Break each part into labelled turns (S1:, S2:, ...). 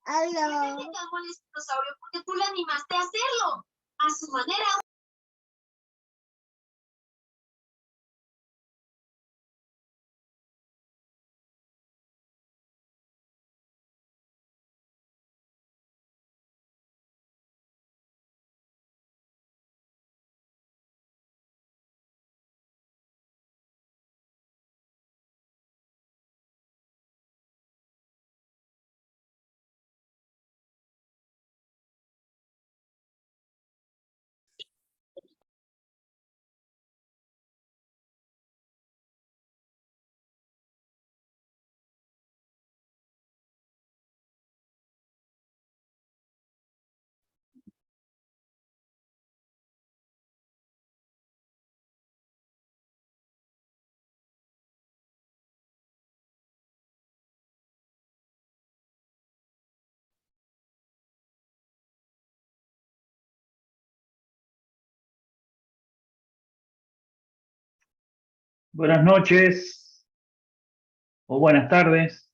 S1: Aló. Te calmó el dinosaurio porque tú le animaste a hacerlo. A su manera.
S2: Buenas noches o buenas tardes.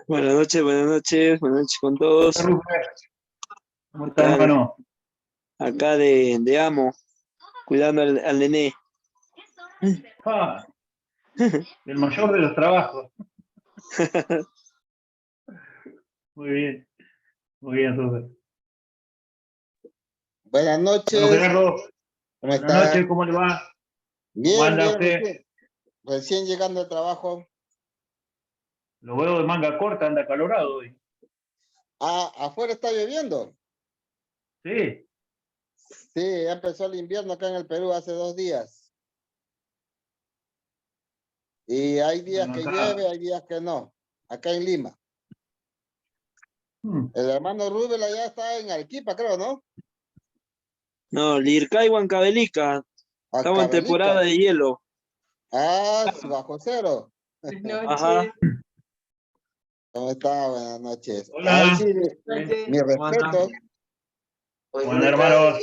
S3: Buenas noches con todos.
S2: ¿Cómo está, hermano?
S3: Acá de amo, cuidando al nené.
S2: Ah, el mayor de los trabajos. Muy bien, Rubén.
S4: Buenas noches.
S2: Bueno, Gerardo,
S4: ¿Cómo
S2: buenas
S4: está?
S2: noches, ¿cómo le va?
S4: Bien,
S2: ¿Cómo anda
S4: bien,
S2: usted?
S4: recién llegando al trabajo.
S2: Lo veo de manga corta, anda acalorado hoy.
S4: Ah, afuera está lloviendo.
S2: Sí.
S4: Sí, ya empezó el invierno acá en el Perú hace 2 días. Y hay días
S2: Bueno,
S4: que
S2: acá.
S4: llueve, hay días que no. Acá en Lima.
S2: Hmm.
S4: El hermano Rubén allá está en Arequipa, creo, ¿no?
S3: No, Lircay, Huancavelica. Estamos en temporada de hielo.
S4: Ah, bajo cero.
S5: Buenas
S3: Ajá.
S5: noches.
S4: ¿Cómo está? Buenas noches.
S2: Hola.
S4: Ahí sí,
S5: Noches.
S4: mi respeto.
S2: Bueno, hermanos.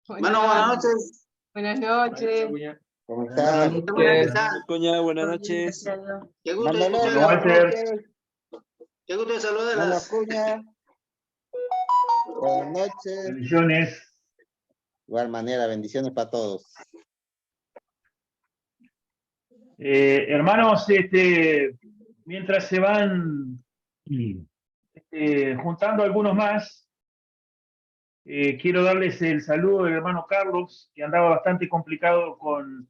S5: Bueno, buenas noches. Buenas noches.
S4: ¿Cómo está?
S3: Coña, buenas noches.
S5: Qué gusto
S4: Mandalorian,
S2: Bueno, Walter.
S5: Qué gusto de
S4: Mano
S5: saludarlas.
S4: Acuña. Buenas noches.
S2: Bendiciones.
S4: De igual manera, bendiciones para todos.
S2: Hermanos, mientras se van juntando algunos más, quiero darles el saludo del hermano Carlos, que andaba bastante complicado con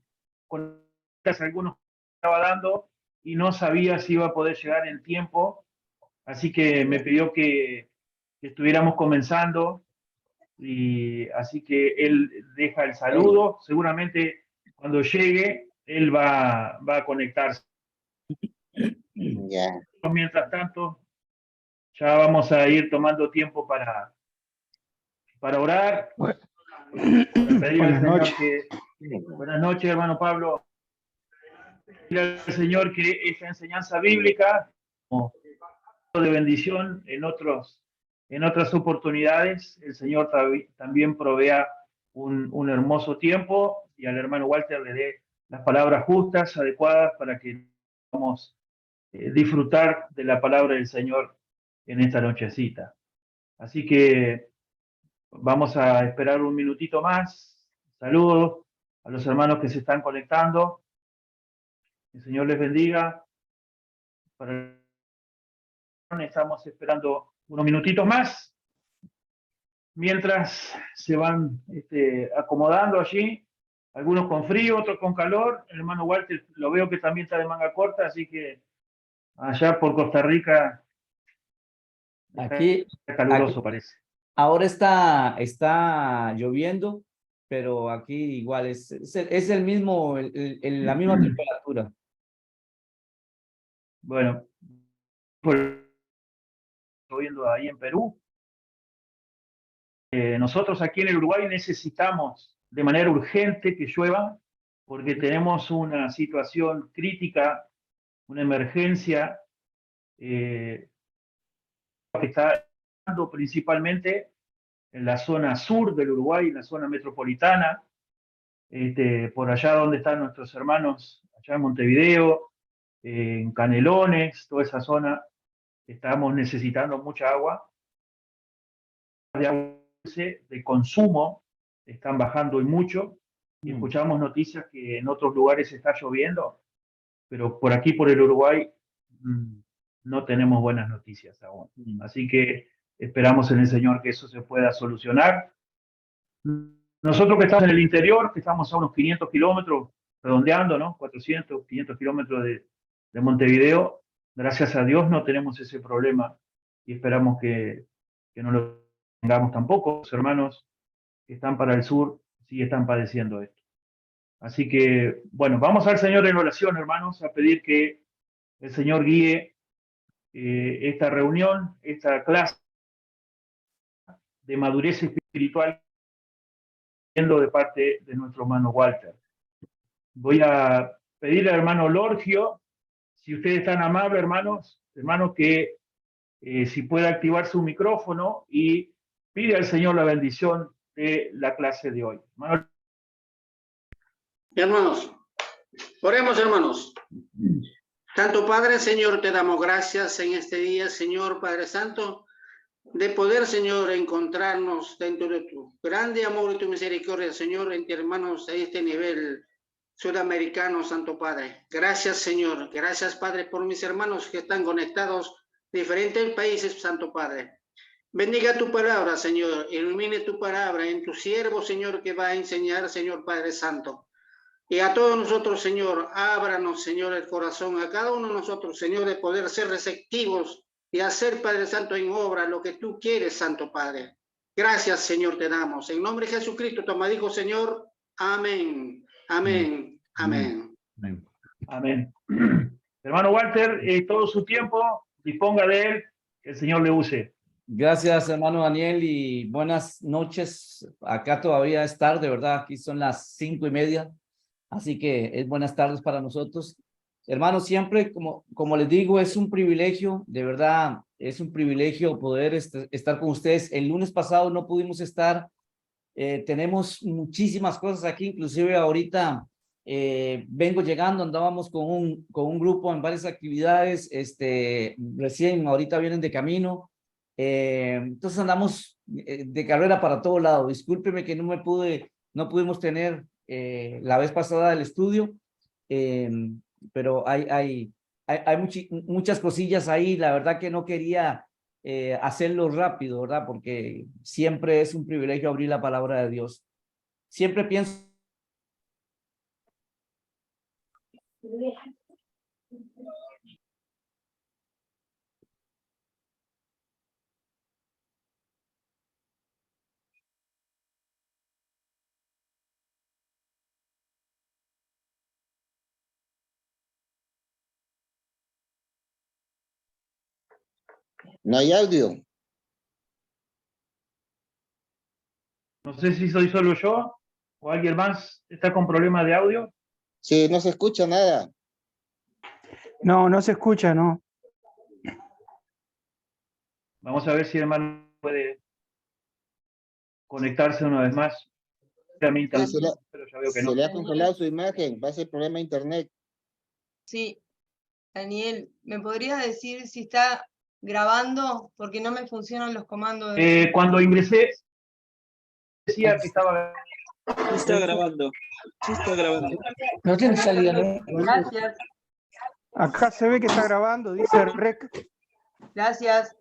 S2: algunos que estaba dando y no sabía si iba a poder llegar en tiempo, así que me pidió que estuviéramos comenzando, y así que él deja el saludo, seguramente cuando llegue él va a conectarse.
S4: Ya.
S2: Mientras tanto, ya vamos a ir tomando tiempo para orar.
S6: Buenas noches.
S2: Buenas noches, hermano Pablo. Pedirle al Señor que esa enseñanza bíblica, como de bendición en otras oportunidades, el Señor también provea un hermoso tiempo, y al hermano Walter le dé las palabras justas, adecuadas, para que podamos disfrutar de la palabra del Señor en esta nochecita. Así que vamos a esperar un minutito más. Saludos a los hermanos que se están conectando. El Señor les bendiga. Estamos esperando unos minutitos más, mientras se van acomodando allí, algunos con frío, otros con calor. El hermano Walter lo veo que también está de manga corta, así que allá por Costa Rica
S6: Aquí,
S2: está caluroso, parece.
S6: ahora está lloviendo, pero aquí igual es el mismo, la misma temperatura.
S2: Bueno, pues lloviendo ahí en Perú. Nosotros aquí en el Uruguay necesitamos de manera urgente que llueva, porque tenemos una situación crítica, una emergencia que está principalmente en la zona sur del Uruguay, en la zona metropolitana, por allá donde están nuestros hermanos, allá en Montevideo, en Canelones, toda esa zona, estamos necesitando mucha agua. De agua dulce, de consumo, están bajando y mucho. Y escuchamos noticias que en otros lugares está lloviendo, pero por aquí, por el Uruguay, no tenemos buenas noticias aún. Así que esperamos en el Señor que eso se pueda solucionar. Nosotros que estamos en el interior, que estamos a unos 500 kilómetros, redondeando, ¿no? 400, 500 kilómetros de Montevideo, gracias a Dios no tenemos ese problema y esperamos que no lo tengamos tampoco. Los hermanos que están para el sur sí están padeciendo esto. Así que, bueno, vamos al Señor en oración, hermanos, a pedir que el Señor guíe esta reunión, esta clase de madurez espiritual de parte de nuestro hermano Walter. Voy a pedir al hermano Lorgio, si ustedes están amables, hermanos, que si puede activar su micrófono y pide al Señor la bendición de la clase de hoy.
S5: Hermanos, oremos, hermanos. Santo Padre, Señor, te damos gracias en este día, Señor Padre Santo, de poder, Señor, encontrarnos dentro de tu grande amor y tu misericordia, Señor, entre hermanos a este nivel sudamericano, Santo Padre. Gracias, Señor. Gracias, Padre, por mis hermanos que están conectados de diferentes países, Santo Padre. Bendiga tu palabra, Señor. Ilumine tu palabra en tu siervo, Señor, que va a enseñar, Señor Padre Santo. Y a todos nosotros, Señor, ábranos, Señor, el corazón, a cada uno de nosotros, Señor, de poder ser receptivos y hacer, Padre Santo, en obra lo que tú quieres, Santo Padre. Gracias, Señor, te damos. En nombre de Jesucristo, tu amado Hijo, Señor. Amén. Amén. Amén.
S2: Amén. Amén. Hermano Walter, todo su tiempo, disponga de él, que el Señor le use.
S6: Gracias, hermano Daniel, y buenas noches. Acá todavía es tarde, ¿verdad? Aquí son las 5:30, así que es buenas tardes para nosotros. Hermanos, siempre, como les digo, es un privilegio, de verdad, es un privilegio poder estar con ustedes. El lunes pasado no pudimos estar, tenemos muchísimas cosas aquí, inclusive ahorita vengo llegando, andábamos con un grupo en varias actividades, recién ahorita vienen de camino, entonces andamos de carrera para todo lado. Discúlpeme que no pudimos tener la vez pasada el estudio, pero hay muchas cosillas ahí. La verdad que no quería hacerlo rápido, ¿verdad? Porque siempre es un privilegio abrir la palabra de Dios. Siempre pienso
S4: No hay audio.
S2: No sé si soy solo yo o alguien más está con problemas de audio.
S4: Sí, no se escucha nada.
S7: No, no se escucha, no.
S2: Vamos a ver si el hermano puede conectarse una vez más. Pero ya veo que no.
S4: Se le ha congelado su imagen, va a ser problema de internet.
S8: Sí, Daniel, ¿me podría decir si está grabando? Porque no me funcionan los comandos.
S2: Cuando ingresé, decía que estaba...
S3: Sí está grabando. Sí está grabando.
S6: no tiene salida, ¿no?
S8: Gracias,
S7: Acá se ve que está grabando, dice rec.
S8: gracias.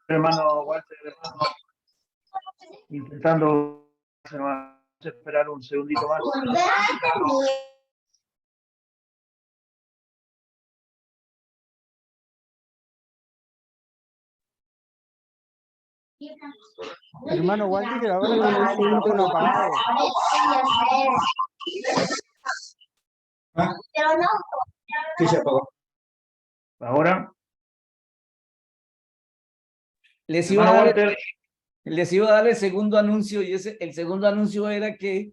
S2: Hermano Walter, intentando esperar un segundito más.
S7: Hermano Walter, que ahora tiene el teléfono apagado.
S6: Sí, se apagó.
S2: Ahora.
S6: Les iba a dar el segundo anuncio, y el segundo anuncio era que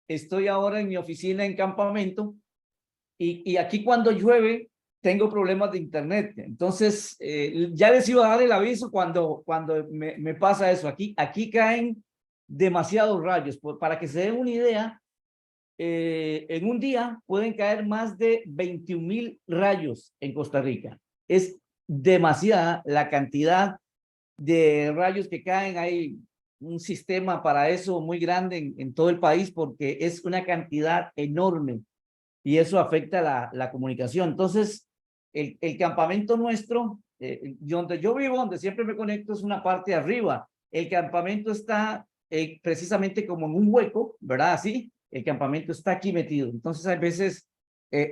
S6: estoy ahora en mi oficina en campamento y aquí cuando llueve tengo problemas de internet. Entonces, ya les iba a dar el aviso cuando me pasa eso. Aquí caen demasiados rayos. Para que se den una idea, en un día pueden caer más de 21,000 rayos en Costa Rica. Es demasiada la cantidad de rayos que caen. Hay un sistema para eso muy grande en todo el país porque es una cantidad enorme y eso afecta la comunicación. Entonces, el campamento nuestro, donde yo vivo, donde siempre me conecto, es una parte de arriba. El campamento está precisamente como en un hueco, ¿verdad? Así, el campamento está aquí metido. Entonces, a veces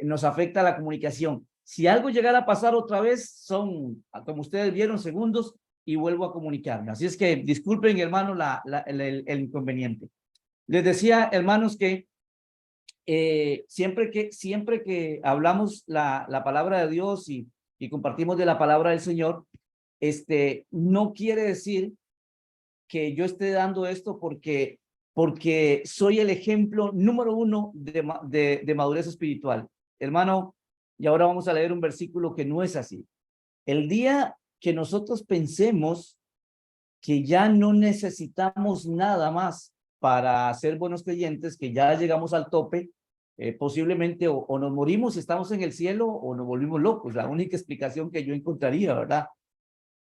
S6: nos afecta la comunicación. Si algo llegara a pasar otra vez, son, como ustedes vieron, segundos y vuelvo a comunicarme. Así es que disculpen, hermano, el inconveniente. Les decía, hermanos, que siempre que hablamos la palabra de Dios y compartimos de la palabra del Señor, no quiere decir que yo esté dando esto porque soy el ejemplo número 1 de madurez espiritual. Hermano, y ahora vamos a leer un versículo que no es así. El día que nosotros pensemos que ya no necesitamos nada más para ser buenos creyentes, que ya llegamos al tope, posiblemente o nos morimos y estamos en el cielo o nos volvimos locos. La única explicación que yo encontraría, ¿verdad?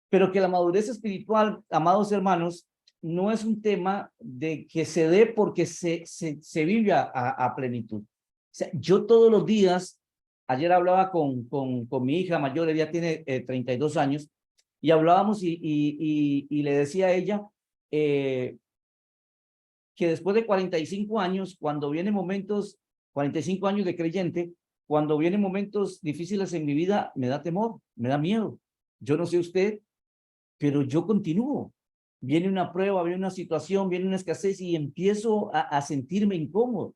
S6: Pero que la madurez espiritual, amados hermanos, no es un tema de que se dé porque se vive a plenitud. O sea, yo todos los días, ayer hablaba con mi hija mayor, ella tiene 32 años, y hablábamos y le decía a ella que después de 45 años, cuando vienen momentos, 45 años de creyente, cuando vienen momentos difíciles en mi vida, me da temor, me da miedo. Yo no sé usted, pero yo continúo. Viene una prueba, viene una situación, viene una escasez y empiezo a sentirme incómodo.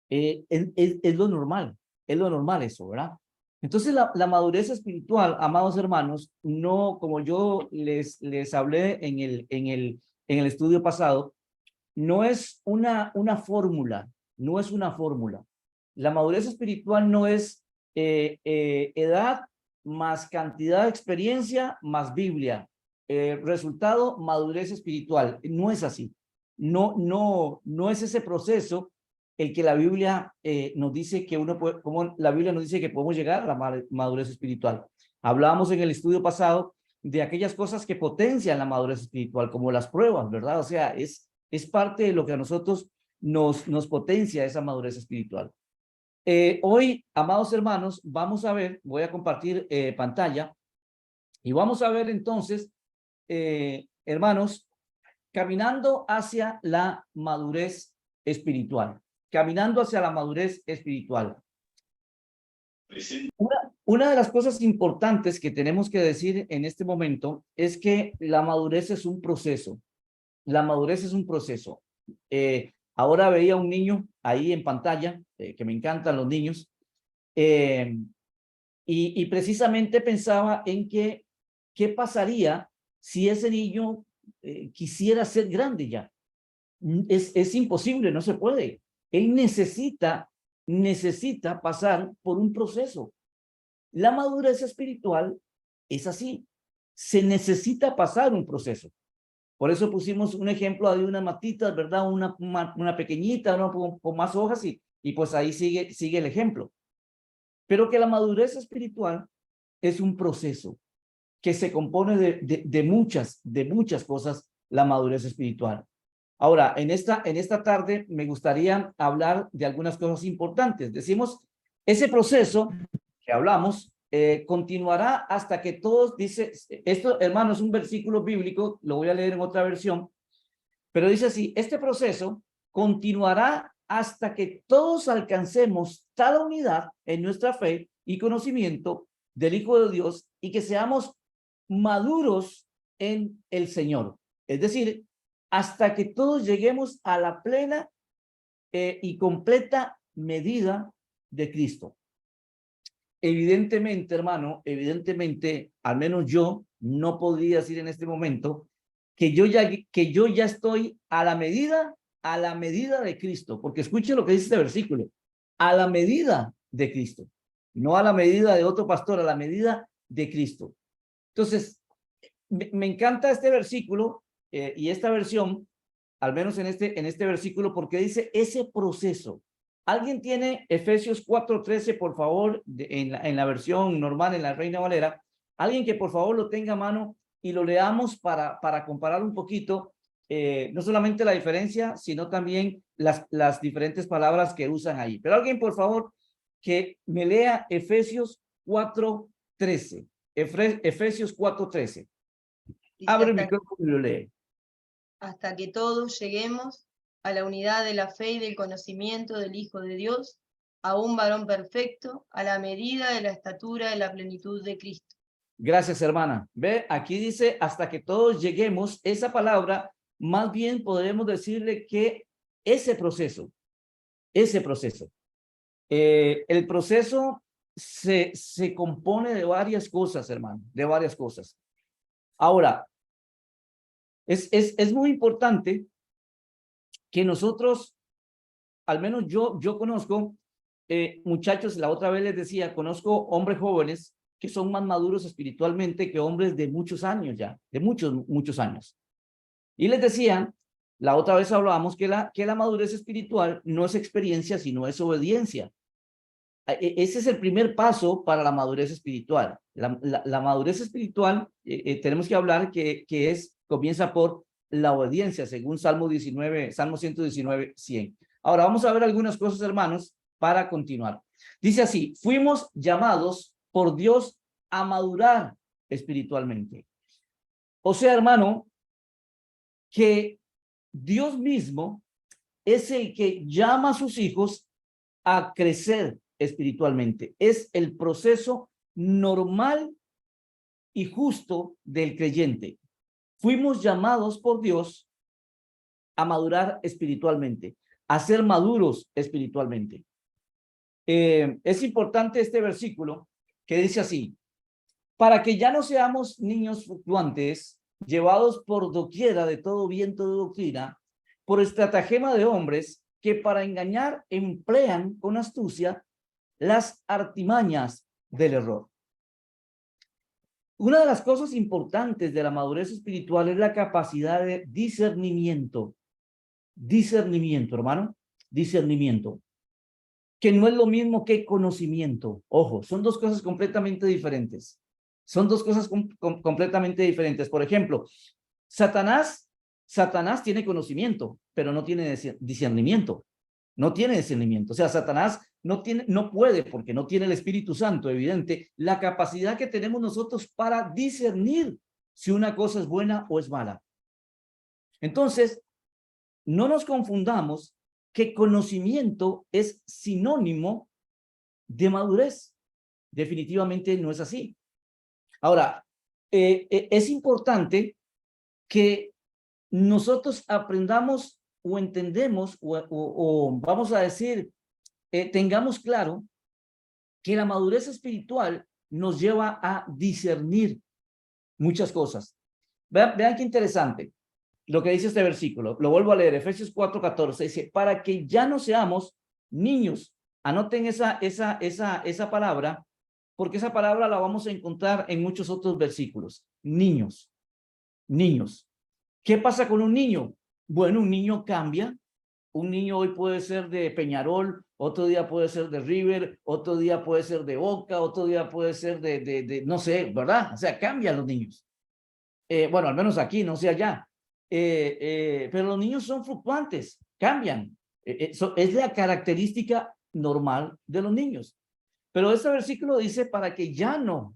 S6: Es lo normal eso, ¿verdad? Entonces la madurez espiritual, amados hermanos, no, como yo les hablé en el estudio pasado, no es una fórmula, no es una fórmula. La madurez espiritual no es edad más cantidad de experiencia más Biblia. Resultado, madurez espiritual. No es así. No es ese proceso el que la Biblia nos dice que uno puede, como la Biblia nos dice que podemos llegar a la madurez espiritual. Hablábamos en el estudio pasado de aquellas cosas que potencian la madurez espiritual, como las pruebas, ¿verdad? O sea, es parte de lo que a nosotros nos potencia esa madurez espiritual. Hoy, amados hermanos, vamos a ver, voy a compartir pantalla, y vamos a ver entonces, hermanos, caminando hacia la madurez espiritual. Caminando hacia la madurez espiritual. Una de las cosas importantes que tenemos que decir en este momento es que la madurez es un proceso. La madurez es un proceso. Ahora veía un niño ahí en pantalla, que me encantan los niños, y precisamente pensaba en que, ¿qué pasaría si ese niño quisiera ser grande ya? Es imposible, no se puede. Él necesita pasar por un proceso. La madurez espiritual es así. Se necesita pasar un proceso. Por eso pusimos un ejemplo de unas matitas, ¿verdad? Una pequeñita, ¿no? Con más hojas y pues ahí sigue el ejemplo. Pero que la madurez espiritual es un proceso que se compone de muchas cosas, la madurez espiritual. Ahora, en esta tarde me gustaría hablar de algunas cosas importantes. Decimos, ese proceso que hablamos continuará hasta que todos, dice, esto, hermano, es un versículo bíblico, lo voy a leer en otra versión, pero dice así, este proceso continuará hasta que todos alcancemos tal unidad en nuestra fe y conocimiento del Hijo de Dios y que seamos maduros en el Señor. Es decir, hasta que todos lleguemos a la plena y completa medida de Cristo. Evidentemente, hermano, al menos yo no podría decir en este momento que yo ya estoy a la medida de Cristo, porque escuche lo que dice este versículo, a la medida de Cristo. no a la medida de otro pastor, a la medida de Cristo. Entonces, me encanta este versículo y esta versión, al menos en este versículo, porque dice ese proceso. ¿Alguien tiene Efesios 4:13, por favor, en la versión normal, en la Reina Valera? Alguien que por favor lo tenga a mano y lo leamos para comparar un poquito, no solamente la diferencia, sino también las diferentes palabras que usan ahí. Pero alguien, por favor, que me lea Efesios 4:13. Efesios 4:13.
S8: Dice,
S6: Abre el micrófono y lo lee.
S8: hasta que todos lleguemos a la unidad de la fe y del conocimiento del Hijo de Dios, a un varón perfecto, a la medida de la estatura de la plenitud de Cristo.
S6: Gracias, hermana. Ve, aquí dice hasta que todos lleguemos. Esa palabra, más bien podemos decirle que ese proceso, el proceso se compone de varias cosas, hermano, de varias cosas. Ahora, es muy importante que nosotros, al menos yo conozco muchachos, la otra vez les decía, conozco hombres jóvenes que son más maduros espiritualmente que hombres de muchos años ya, de muchos años. Y les decía, la otra vez hablábamos que la madurez espiritual no es experiencia, sino es obediencia. Ese es el primer paso para la madurez espiritual. La madurez espiritual, tenemos que hablar que comienza por la obediencia, según Salmo 119, 100. Ahora vamos a ver algunas cosas, hermanos, para continuar. Dice así, fuimos llamados por Dios a madurar espiritualmente. O sea, hermano, que Dios mismo es el que llama a sus hijos a crecer espiritualmente. Es el proceso normal y justo del creyente. Fuimos llamados por Dios a madurar espiritualmente, a ser maduros espiritualmente. Es importante este versículo que dice así, para que ya no seamos niños fluctuantes, llevados por doquiera de todo viento de doctrina, por estratagema de hombres que para engañar emplean con astucia las artimañas del error. Una de las cosas importantes de la madurez espiritual es la capacidad de discernimiento. Discernimiento, hermano, discernimiento. Que no es lo mismo que conocimiento. Ojo, son dos cosas completamente diferentes. Son dos cosas completamente diferentes. Por ejemplo, Satanás tiene conocimiento, pero no tiene discernimiento. No tiene discernimiento. O sea, Satanás no puede, porque no tiene el Espíritu Santo, evidente, la capacidad que tenemos nosotros para discernir si una cosa es buena o es mala. Entonces, no nos confundamos que conocimiento es sinónimo de madurez. Definitivamente no es así. Ahora, es importante que nosotros aprendamos o entendemos o vamos a decir, tengamos claro que la madurez espiritual nos lleva a discernir muchas cosas. Vean qué interesante lo que dice este versículo. Lo vuelvo a leer, Efesios 4:14, dice, para que ya no seamos niños. Anoten esa palabra, porque esa palabra la vamos a encontrar en muchos otros versículos. Niños. ¿Qué pasa con un niño? Bueno, un niño cambia. Un niño hoy puede ser de Peñarol, otro día puede ser de River, otro día puede ser de Boca, otro día puede ser de no sé, ¿verdad? O sea, cambian los niños. Bueno, al menos aquí, no sé allá. Pero los niños son fluctuantes, cambian. Es la característica normal de los niños. Pero este versículo dice para que ya no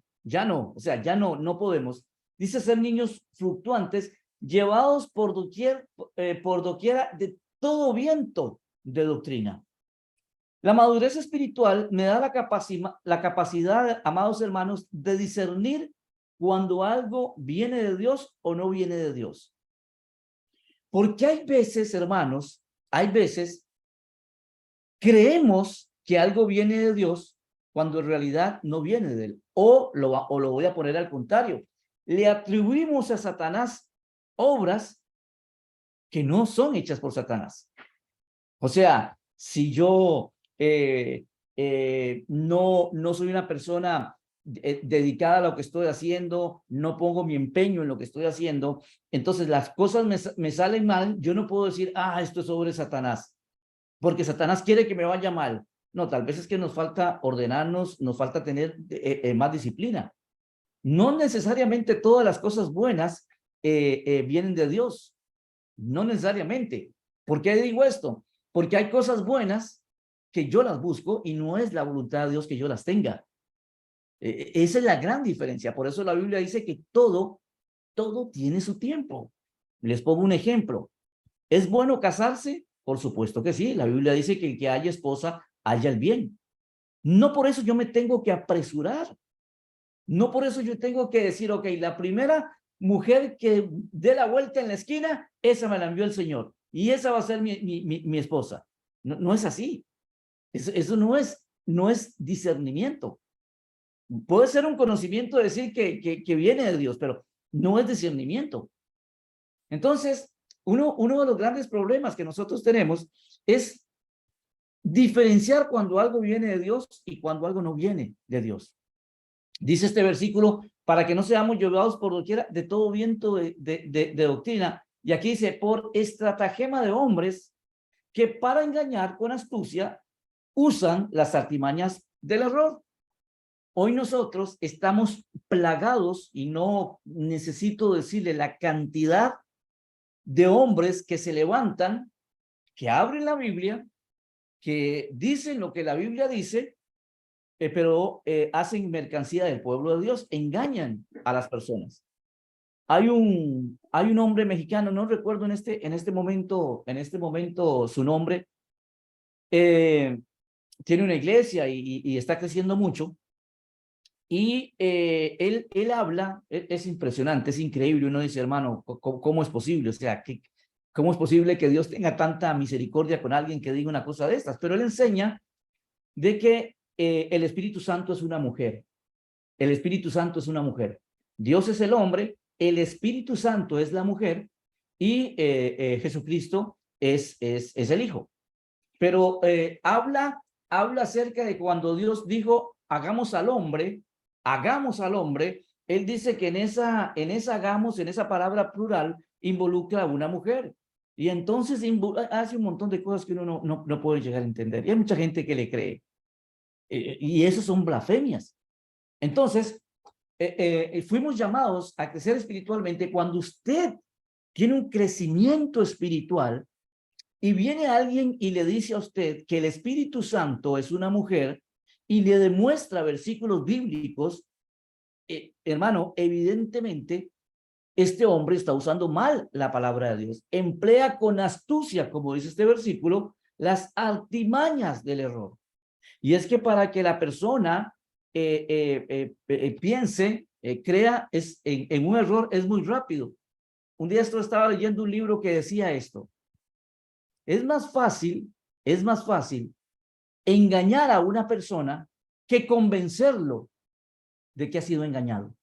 S6: podemos. Dice ser niños fluctuantes, llevados por doquiera de todo viento de doctrina. La madurez espiritual me da la capacidad, amados hermanos, de discernir cuando algo viene de Dios o no viene de Dios. Porque hay veces, hermanos, creemos que algo viene de Dios cuando en realidad no viene de él. O lo voy a poner al contrario. Le atribuimos a Satanás obras que no son hechas por Satanás. O sea, si yo no soy una persona dedicada a lo que estoy haciendo, no pongo mi empeño en lo que estoy haciendo, entonces las cosas me salen mal, yo no puedo decir, esto es sobre Satanás, porque Satanás quiere que me vaya mal. No, tal vez es que nos falta ordenarnos, nos falta tener más disciplina. No necesariamente todas las cosas buenas vienen de Dios, no necesariamente. ¿Por qué digo esto? Porque hay cosas buenas que yo las busco y no es la voluntad de Dios que yo las tenga. Esa es la gran diferencia. Por eso la Biblia dice que todo tiene su tiempo. Les pongo un ejemplo. ¿Es bueno casarse? Por supuesto que sí. La Biblia dice que el que haya esposa, haya el bien. No por eso yo me tengo que apresurar. No por eso yo tengo que decir, ok, la primera mujer que dé la vuelta en la esquina, esa me la envió el Señor. Y esa va a ser mi esposa. No es así. Eso no es discernimiento. Puede ser un conocimiento de decir que viene de Dios, pero no es discernimiento. Entonces, uno de los grandes problemas que nosotros tenemos es diferenciar cuando algo viene de Dios y cuando algo no viene de Dios. Dice este versículo, para que no seamos llevados por doquiera de todo viento de doctrina. Y aquí dice, por estratagema de hombres que para engañar con astucia usan las artimañas del error. Hoy nosotros estamos plagados, y no necesito decirle la cantidad de hombres que se levantan, que abren la Biblia, que dicen lo que la Biblia dice, pero hacen mercancía del pueblo de Dios, engañan a las personas. Hay un hombre mexicano, no recuerdo en este momento su nombre, tiene una iglesia y está creciendo mucho. Y él habla, es impresionante, es increíble. Uno dice, hermano, ¿cómo es posible? O sea, ¿cómo es posible que Dios tenga tanta misericordia con alguien que diga una cosa de estas? Pero él enseña de que el Espíritu Santo es una mujer. El Espíritu Santo es una mujer. Dios es el hombre, el Espíritu Santo es la mujer y Jesucristo es el Hijo. Pero habla acerca de cuando Dios dijo, hagamos al hombre, él dice que en esa hagamos, en esa palabra plural, involucra a una mujer. Y entonces hace un montón de cosas que uno no puede llegar a entender. Y hay mucha gente que le cree. Y eso son blasfemias. Entonces, fuimos llamados a crecer espiritualmente. Cuando usted tiene un crecimiento espiritual y viene alguien y le dice a usted que el Espíritu Santo es una mujer y le demuestra versículos bíblicos, hermano, evidentemente este hombre está usando mal la palabra de Dios. Emplea con astucia, como dice este versículo, las artimañas del error. Y es que para que la persona piense, crea en un error, es muy rápido. Un día estaba leyendo un libro que decía esto. Es más fácil engañar a una persona que convencerlo de que ha sido engañado.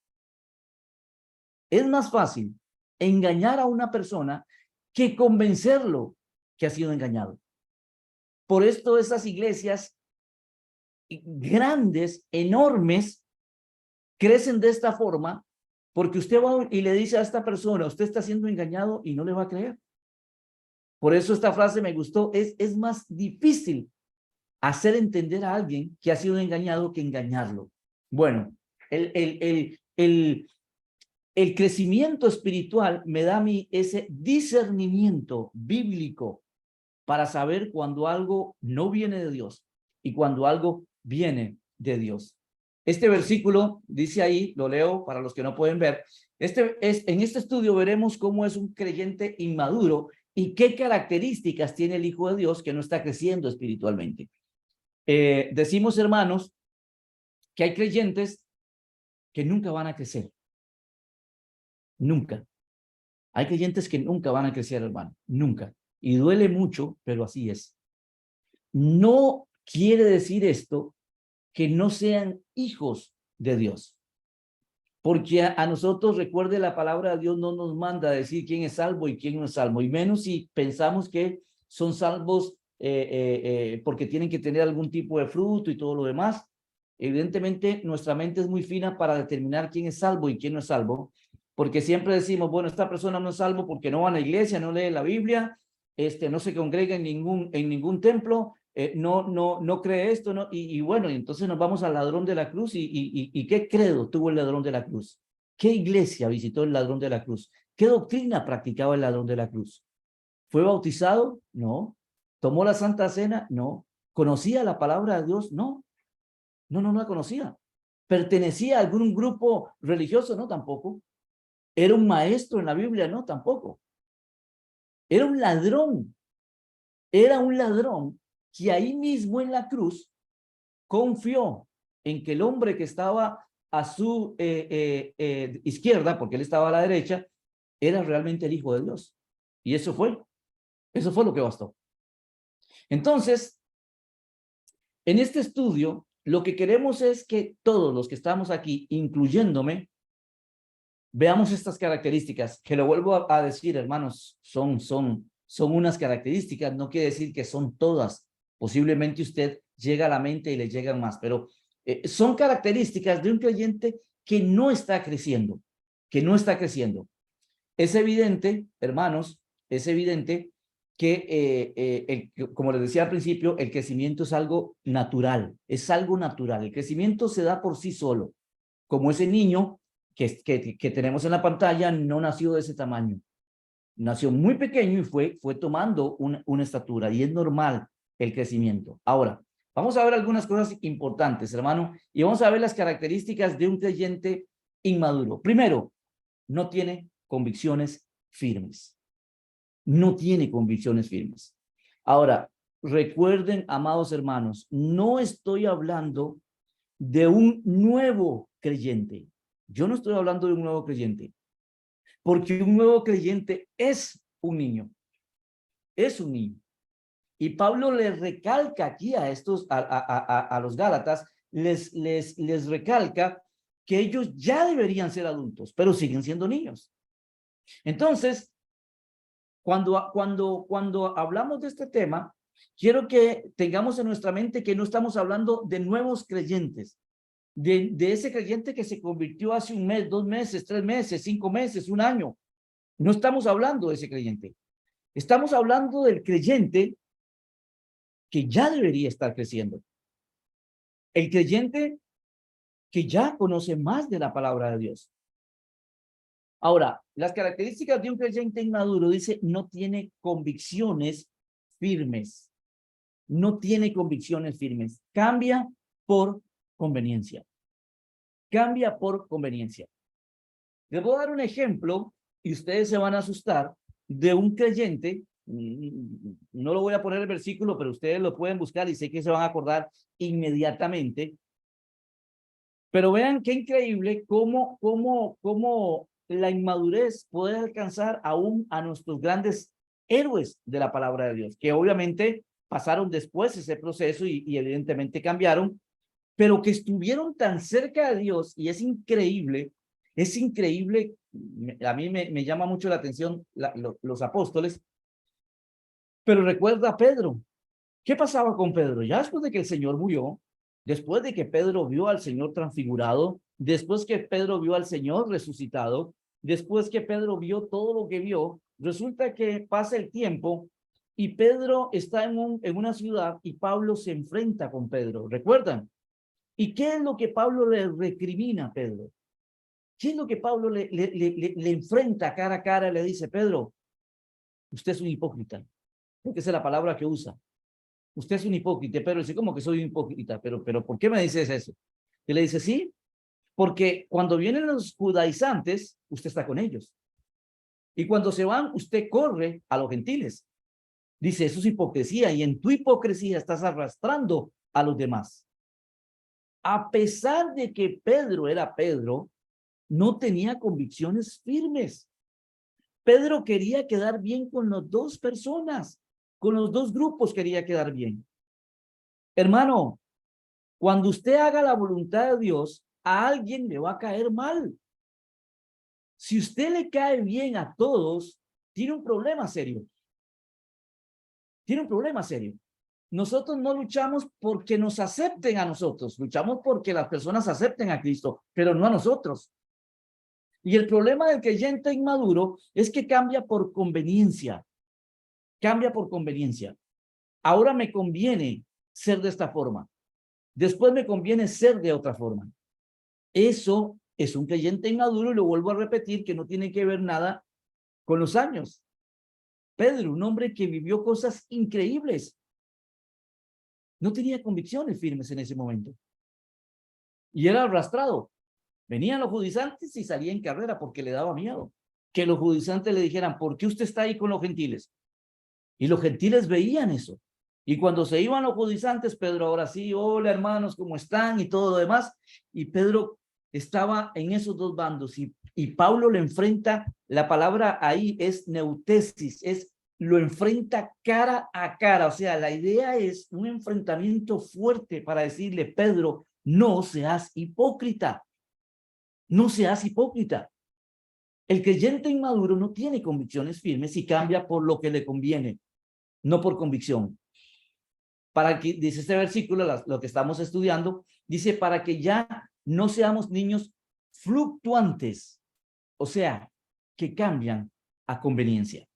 S6: Es más fácil engañar a una persona que convencerlo que ha sido engañado. Por esto esas iglesias grandes, enormes, crecen de esta forma, porque usted va y le dice a esta persona, usted está siendo engañado y no le va a creer. Por eso esta frase me gustó, es más difícil hacer entender a alguien que ha sido engañado que engañarlo. Bueno, el crecimiento espiritual me da a mí ese discernimiento bíblico para saber cuando algo no viene de Dios y cuando algo viene de Dios. Este versículo dice ahí, lo leo para los que no pueden ver, en este estudio veremos cómo es un creyente inmaduro y qué características tiene el Hijo de Dios que no está creciendo espiritualmente. Decimos, hermanos, que hay creyentes que nunca van a crecer. Nunca. Hay creyentes que nunca van a crecer, hermano. Nunca. Y duele mucho, pero así es. No quiere decir esto que no sean hijos de Dios. Porque a nosotros, recuerde, la palabra de Dios no nos manda a decir quién es salvo y quién no es salvo. Y menos si pensamos que son salvos porque tienen que tener algún tipo de fruto y todo lo demás. Evidentemente, nuestra mente es muy fina para determinar quién es salvo y quién no es salvo, porque siempre decimos, bueno, esta persona no es salvo porque no va a la iglesia, no lee la Biblia, no se congrega en ningún templo, no cree esto, ¿no? Y bueno, y entonces nos vamos al ladrón de la cruz y ¿qué credo tuvo el ladrón de la cruz? ¿Qué iglesia visitó el ladrón de la cruz? ¿Qué doctrina practicaba el ladrón de la cruz? ¿Fue bautizado? No. ¿Tomó la Santa Cena? No. ¿Conocía la palabra de Dios? No. No la conocía. ¿Pertenecía a algún grupo religioso? No, tampoco. ¿Era un maestro en la Biblia? No, tampoco. Era un ladrón. Era un ladrón que ahí mismo en la cruz confió en que el hombre que estaba a su izquierda, porque él estaba a la derecha, era realmente el Hijo de Dios. Y eso fue lo que bastó. Entonces, en este estudio, lo que queremos es que todos los que estamos aquí, incluyéndome, veamos estas características, que lo vuelvo a decir, hermanos, son unas características, no quiere decir que son todas. Posiblemente usted llega a la mente y le llegan más, pero son características de un creyente que no está creciendo, Es evidente, hermanos, es evidente que, como les decía al principio, el crecimiento es algo natural, El crecimiento se da por sí solo, como ese niño que tenemos en la pantalla no nació de ese tamaño. Nació muy pequeño y fue tomando una estatura, y es normal el crecimiento. Ahora, vamos a ver algunas cosas importantes, hermano, y vamos a ver las características de un creyente inmaduro. Primero, no tiene convicciones firmes. No tiene convicciones firmes. Ahora, recuerden, amados hermanos, no estoy hablando de un nuevo creyente. Yo no estoy hablando de un nuevo creyente, porque un nuevo creyente es un niño. Es un niño. Y Pablo les recalca aquí a los Gálatas, les recalca que ellos ya deberían ser adultos, pero siguen siendo niños. Entonces, cuando hablamos de este tema, quiero que tengamos en nuestra mente que no estamos hablando de nuevos creyentes, de ese creyente que se convirtió hace un mes, 2 meses, 3 meses, 5 meses, 1 año. No estamos hablando de ese creyente. Estamos hablando del creyente que ya debería estar creciendo. El creyente que ya conoce más de la palabra de Dios. Ahora, las características de un creyente inmaduro, dice, no tiene convicciones firmes. No tiene convicciones firmes. Cambia por conveniencia. Cambia por conveniencia. Les voy a dar un ejemplo y ustedes se van a asustar de un creyente. No lo voy a poner el versículo, pero ustedes lo pueden buscar y sé que se van a acordar inmediatamente. Pero vean qué increíble cómo la inmadurez puede alcanzar aún a nuestros grandes héroes de la palabra de Dios, que obviamente pasaron después ese proceso y evidentemente cambiaron, pero que estuvieron tan cerca de Dios, y es increíble, a mí me llama mucho la atención los apóstoles, pero recuerda a Pedro. ¿Qué pasaba con Pedro? Ya después de que el Señor murió, después de que Pedro vio al Señor transfigurado, después que Pedro vio al Señor resucitado, después que Pedro vio todo lo que vio, resulta que pasa el tiempo y Pedro está en una ciudad y Pablo se enfrenta con Pedro. ¿Recuerdan? ¿Y qué es lo que Pablo le recrimina a Pedro? ¿Qué es lo que Pablo le enfrenta cara a cara? Le dice, Pedro, usted es un hipócrita, porque esa es la palabra que usa. Usted es un hipócrita. Pedro dice, ¿cómo que soy un hipócrita? Pero ¿por qué me dices eso? Y le dice, sí, porque cuando vienen los judaizantes, usted está con ellos. Y cuando se van, usted corre a los gentiles. Dice, eso es hipocresía, y en tu hipocresía estás arrastrando a los demás. A pesar de que Pedro era Pedro, no tenía convicciones firmes. Pedro quería quedar bien con las 2 personas, con los 2 grupos quería quedar bien. Hermano, cuando usted haga la voluntad de Dios, a alguien le va a caer mal. Si usted le cae bien a todos, tiene un problema serio. Tiene un problema serio. nosotros no luchamos porque nos acepten a nosotros, luchamos porque las personas acepten a Cristo, pero no a nosotros. Y el problema del creyente inmaduro es que cambia por conveniencia. Cambia por conveniencia. Ahora me conviene ser de esta forma. Después me conviene ser de otra forma. Eso es un creyente inmaduro y lo vuelvo a repetir que no tiene que ver nada con los años. Pedro, un hombre que vivió cosas increíbles, no tenía convicciones firmes en ese momento. Y era arrastrado. Venían los judaizantes y salía en carrera porque le daba miedo. Que los judaizantes le dijeran, ¿por qué usted está ahí con los gentiles? Y los gentiles veían eso. Y cuando se iban los judaizantes, Pedro, ahora sí, hola hermanos, ¿cómo están? Y todo lo demás. Y Pedro estaba en esos dos bandos. Y Pablo le enfrenta, la palabra ahí es neutesis, lo enfrenta cara a cara. O sea, la idea es un enfrentamiento fuerte para decirle, Pedro, no seas hipócrita. No seas hipócrita. El creyente inmaduro no tiene convicciones firmes y cambia por lo que le conviene, no por convicción. Para que, dice este versículo, lo que estamos estudiando, dice, para que ya no seamos niños fluctuantes, o sea, que cambian a conveniencia,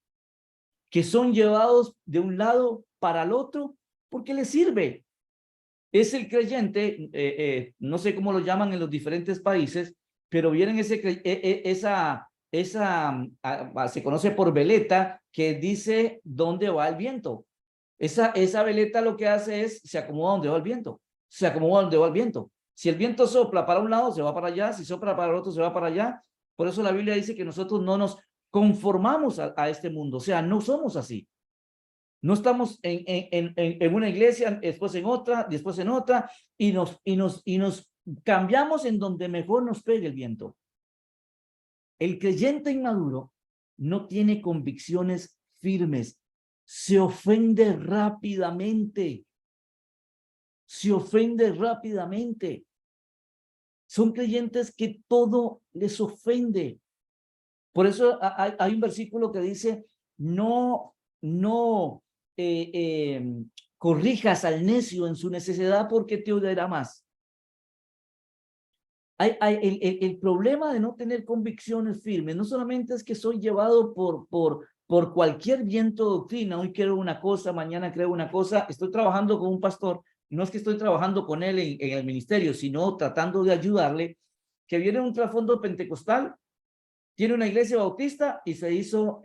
S6: que son llevados de un lado para el otro porque les sirve. Es el creyente, no sé cómo lo llaman en los diferentes países, pero vienen se conoce por veleta, que dice dónde va el viento. Esa veleta lo que hace es, se acomoda donde va el viento. Se acomoda donde va el viento. Si el viento sopla para un lado, se va para allá. Si sopla para el otro, se va para allá. Por eso la Biblia dice que nosotros no nos conformamos a este mundo. O sea, no somos así. No estamos en una iglesia, después en otra, después en otra, y nos cambiamos en donde mejor nos pegue el viento. El creyente inmaduro no tiene convicciones firmes, se ofende rápidamente, Son creyentes que todo les ofende. Por eso hay un versículo que dice, no corrijas al necio en su necesidad porque te odiará más. El problema de no tener convicciones firmes no solamente es que soy llevado por cualquier viento de doctrina. Hoy creo una cosa, mañana creo una cosa. Estoy trabajando con un pastor, no es que estoy trabajando con él en el ministerio, sino tratando de ayudarle, que viene de un trasfondo pentecostal, tiene una iglesia bautista y se hizo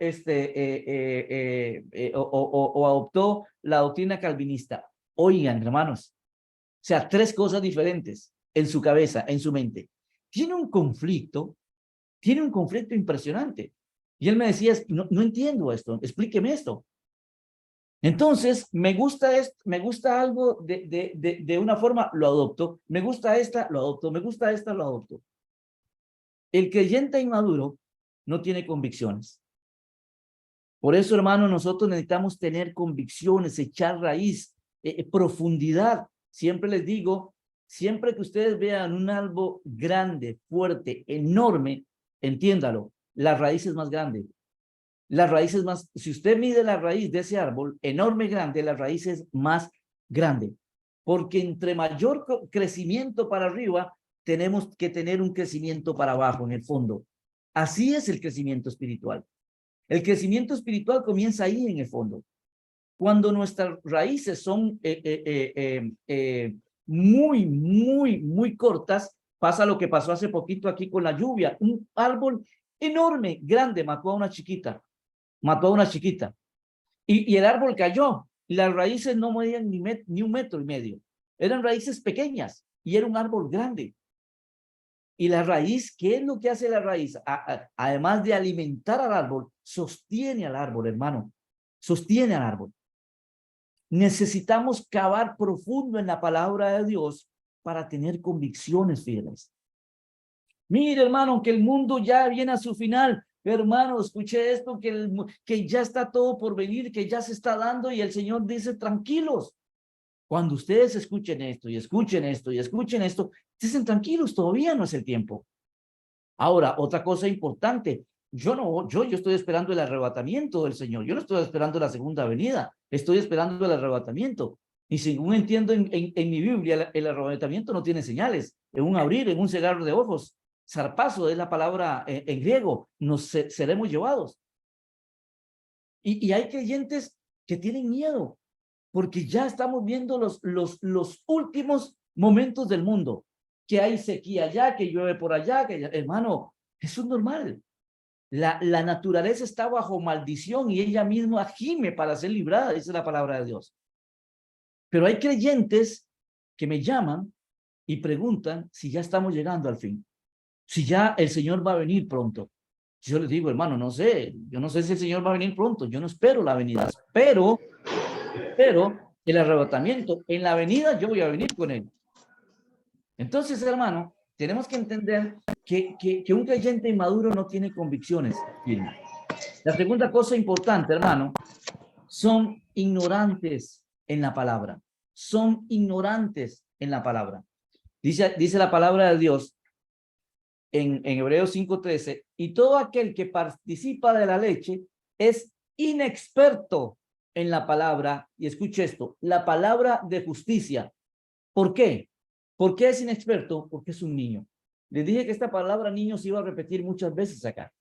S6: o adoptó la doctrina calvinista. Oigan, hermanos, o sea, tres cosas diferentes en su cabeza, en su mente. Tiene un conflicto impresionante. Y él me decía, no entiendo esto, explíqueme esto. Entonces, me gusta algo de una forma, lo adopto. Me gusta esta, lo adopto. Me gusta esta, lo adopto. El creyente inmaduro no tiene convicciones. Por eso, hermano, nosotros necesitamos tener convicciones, echar raíz, profundidad. Siempre les digo, siempre que ustedes vean un árbol grande, fuerte, enorme, entiéndalo, la raíz es más grande. Si usted mide la raíz de ese árbol enorme, grande, la raíz es más grande. Porque entre mayor crecimiento para arriba, tenemos que tener un crecimiento para abajo, en el fondo. Así es el crecimiento espiritual. El crecimiento espiritual comienza ahí en el fondo. Cuando nuestras raíces son muy cortas, pasa lo que pasó hace poquito aquí con la lluvia. Un árbol enorme, grande, mató a una chiquita. Y el árbol cayó. Las raíces no medían ni 1,5 metros. Eran raíces pequeñas y era un árbol grande. Y la raíz, ¿qué es lo que hace la raíz? Además de alimentar al árbol, sostiene al árbol, hermano. Sostiene al árbol. Necesitamos cavar profundo en la palabra de Dios para tener convicciones firmes. Mire, hermano, que el mundo ya viene a su final. Hermano, escuché esto, que ya está todo por venir, que ya se está dando, y el Señor dice, tranquilos. Cuando ustedes escuchen esto, y escuchen esto, y escuchen esto, dicen, tranquilos, todavía no es el tiempo. Ahora, otra cosa importante, yo estoy esperando el arrebatamiento del Señor. Yo no estoy esperando la segunda venida, estoy esperando el arrebatamiento. Y según entiendo en mi Biblia, el arrebatamiento no tiene señales. En un abrir, en un cerrar de ojos. Zarpazo es la palabra en griego. Seremos llevados. Y hay creyentes que tienen miedo porque ya estamos viendo los últimos momentos del mundo. Que hay sequía allá, que llueve por allá, hermano, eso es normal. La naturaleza está bajo maldición y ella misma gime para ser librada, dice la palabra de Dios. Pero hay creyentes que me llaman y preguntan si ya estamos llegando al fin, si ya el Señor va a venir pronto. Yo les digo, hermano, no sé, yo no sé si el Señor va a venir pronto, yo no espero la venida, pero el arrebatamiento, en la venida yo voy a venir con él. Entonces, hermano, tenemos que entender que un creyente inmaduro no tiene convicciones firmes. La segunda cosa importante, hermano, son ignorantes en la palabra. Son ignorantes en la palabra. Dice la palabra de Dios en Hebreos 5:13, y todo aquel que participa de la leche es inexperto en la palabra, y escuche esto, la palabra de justicia. ¿Por qué? ¿Por qué es inexperto? Porque es un niño. Les dije que esta palabra niño se iba a repetir muchas veces acá.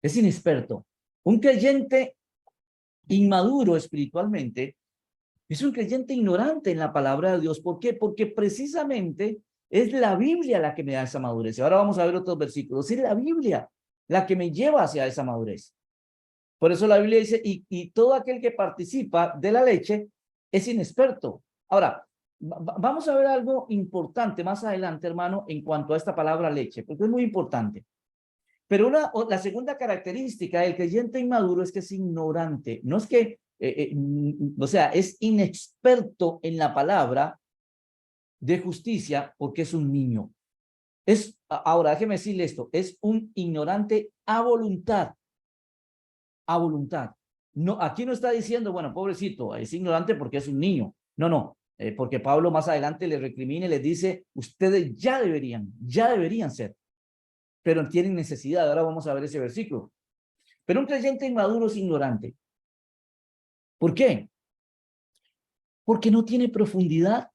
S6: Es inexperto. Un creyente inmaduro espiritualmente es un creyente ignorante en la palabra de Dios. ¿Por qué? Porque precisamente es la Biblia la que me da esa madurez. Ahora vamos a ver otros versículos. Es la Biblia la que me lleva hacia esa madurez. Por eso la Biblia dice, y todo aquel que participa de la leche es inexperto. Ahora, vamos a ver algo importante más adelante, hermano, en cuanto a esta palabra leche, porque es muy importante. Pero la segunda característica del creyente inmaduro es que es ignorante. No es que, o sea, es inexperto en la palabra de justicia porque es un niño. Ahora, déjeme decirle esto, es un ignorante a voluntad. A voluntad. No, aquí no está diciendo, bueno, pobrecito, es ignorante porque es un niño. No. Porque Pablo más adelante le recrimina y les dice, ustedes ya deberían ser, pero tienen necesidad. Ahora vamos a ver ese versículo. Pero un creyente inmaduro es ignorante. ¿Por qué? Porque no tiene profundidad.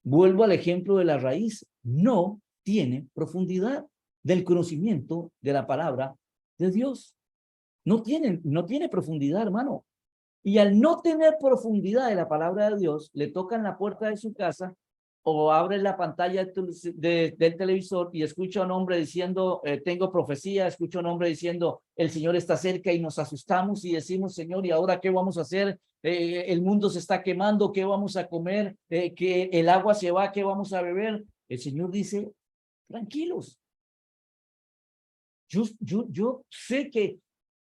S6: Vuelvo al ejemplo de la raíz. No tiene profundidad del conocimiento de la palabra de Dios. No tiene profundidad, hermano. Y al no tener profundidad de la palabra de Dios, le tocan la puerta de su casa o abre la pantalla del televisor y escucha a un hombre diciendo, tengo profecía, escucha a un hombre diciendo, el Señor está cerca y nos asustamos y decimos, Señor, ¿y ahora qué vamos a hacer? El mundo se está quemando, ¿qué vamos a comer? Que el agua se va, ¿qué vamos a beber? El Señor dice, tranquilos. Yo sé que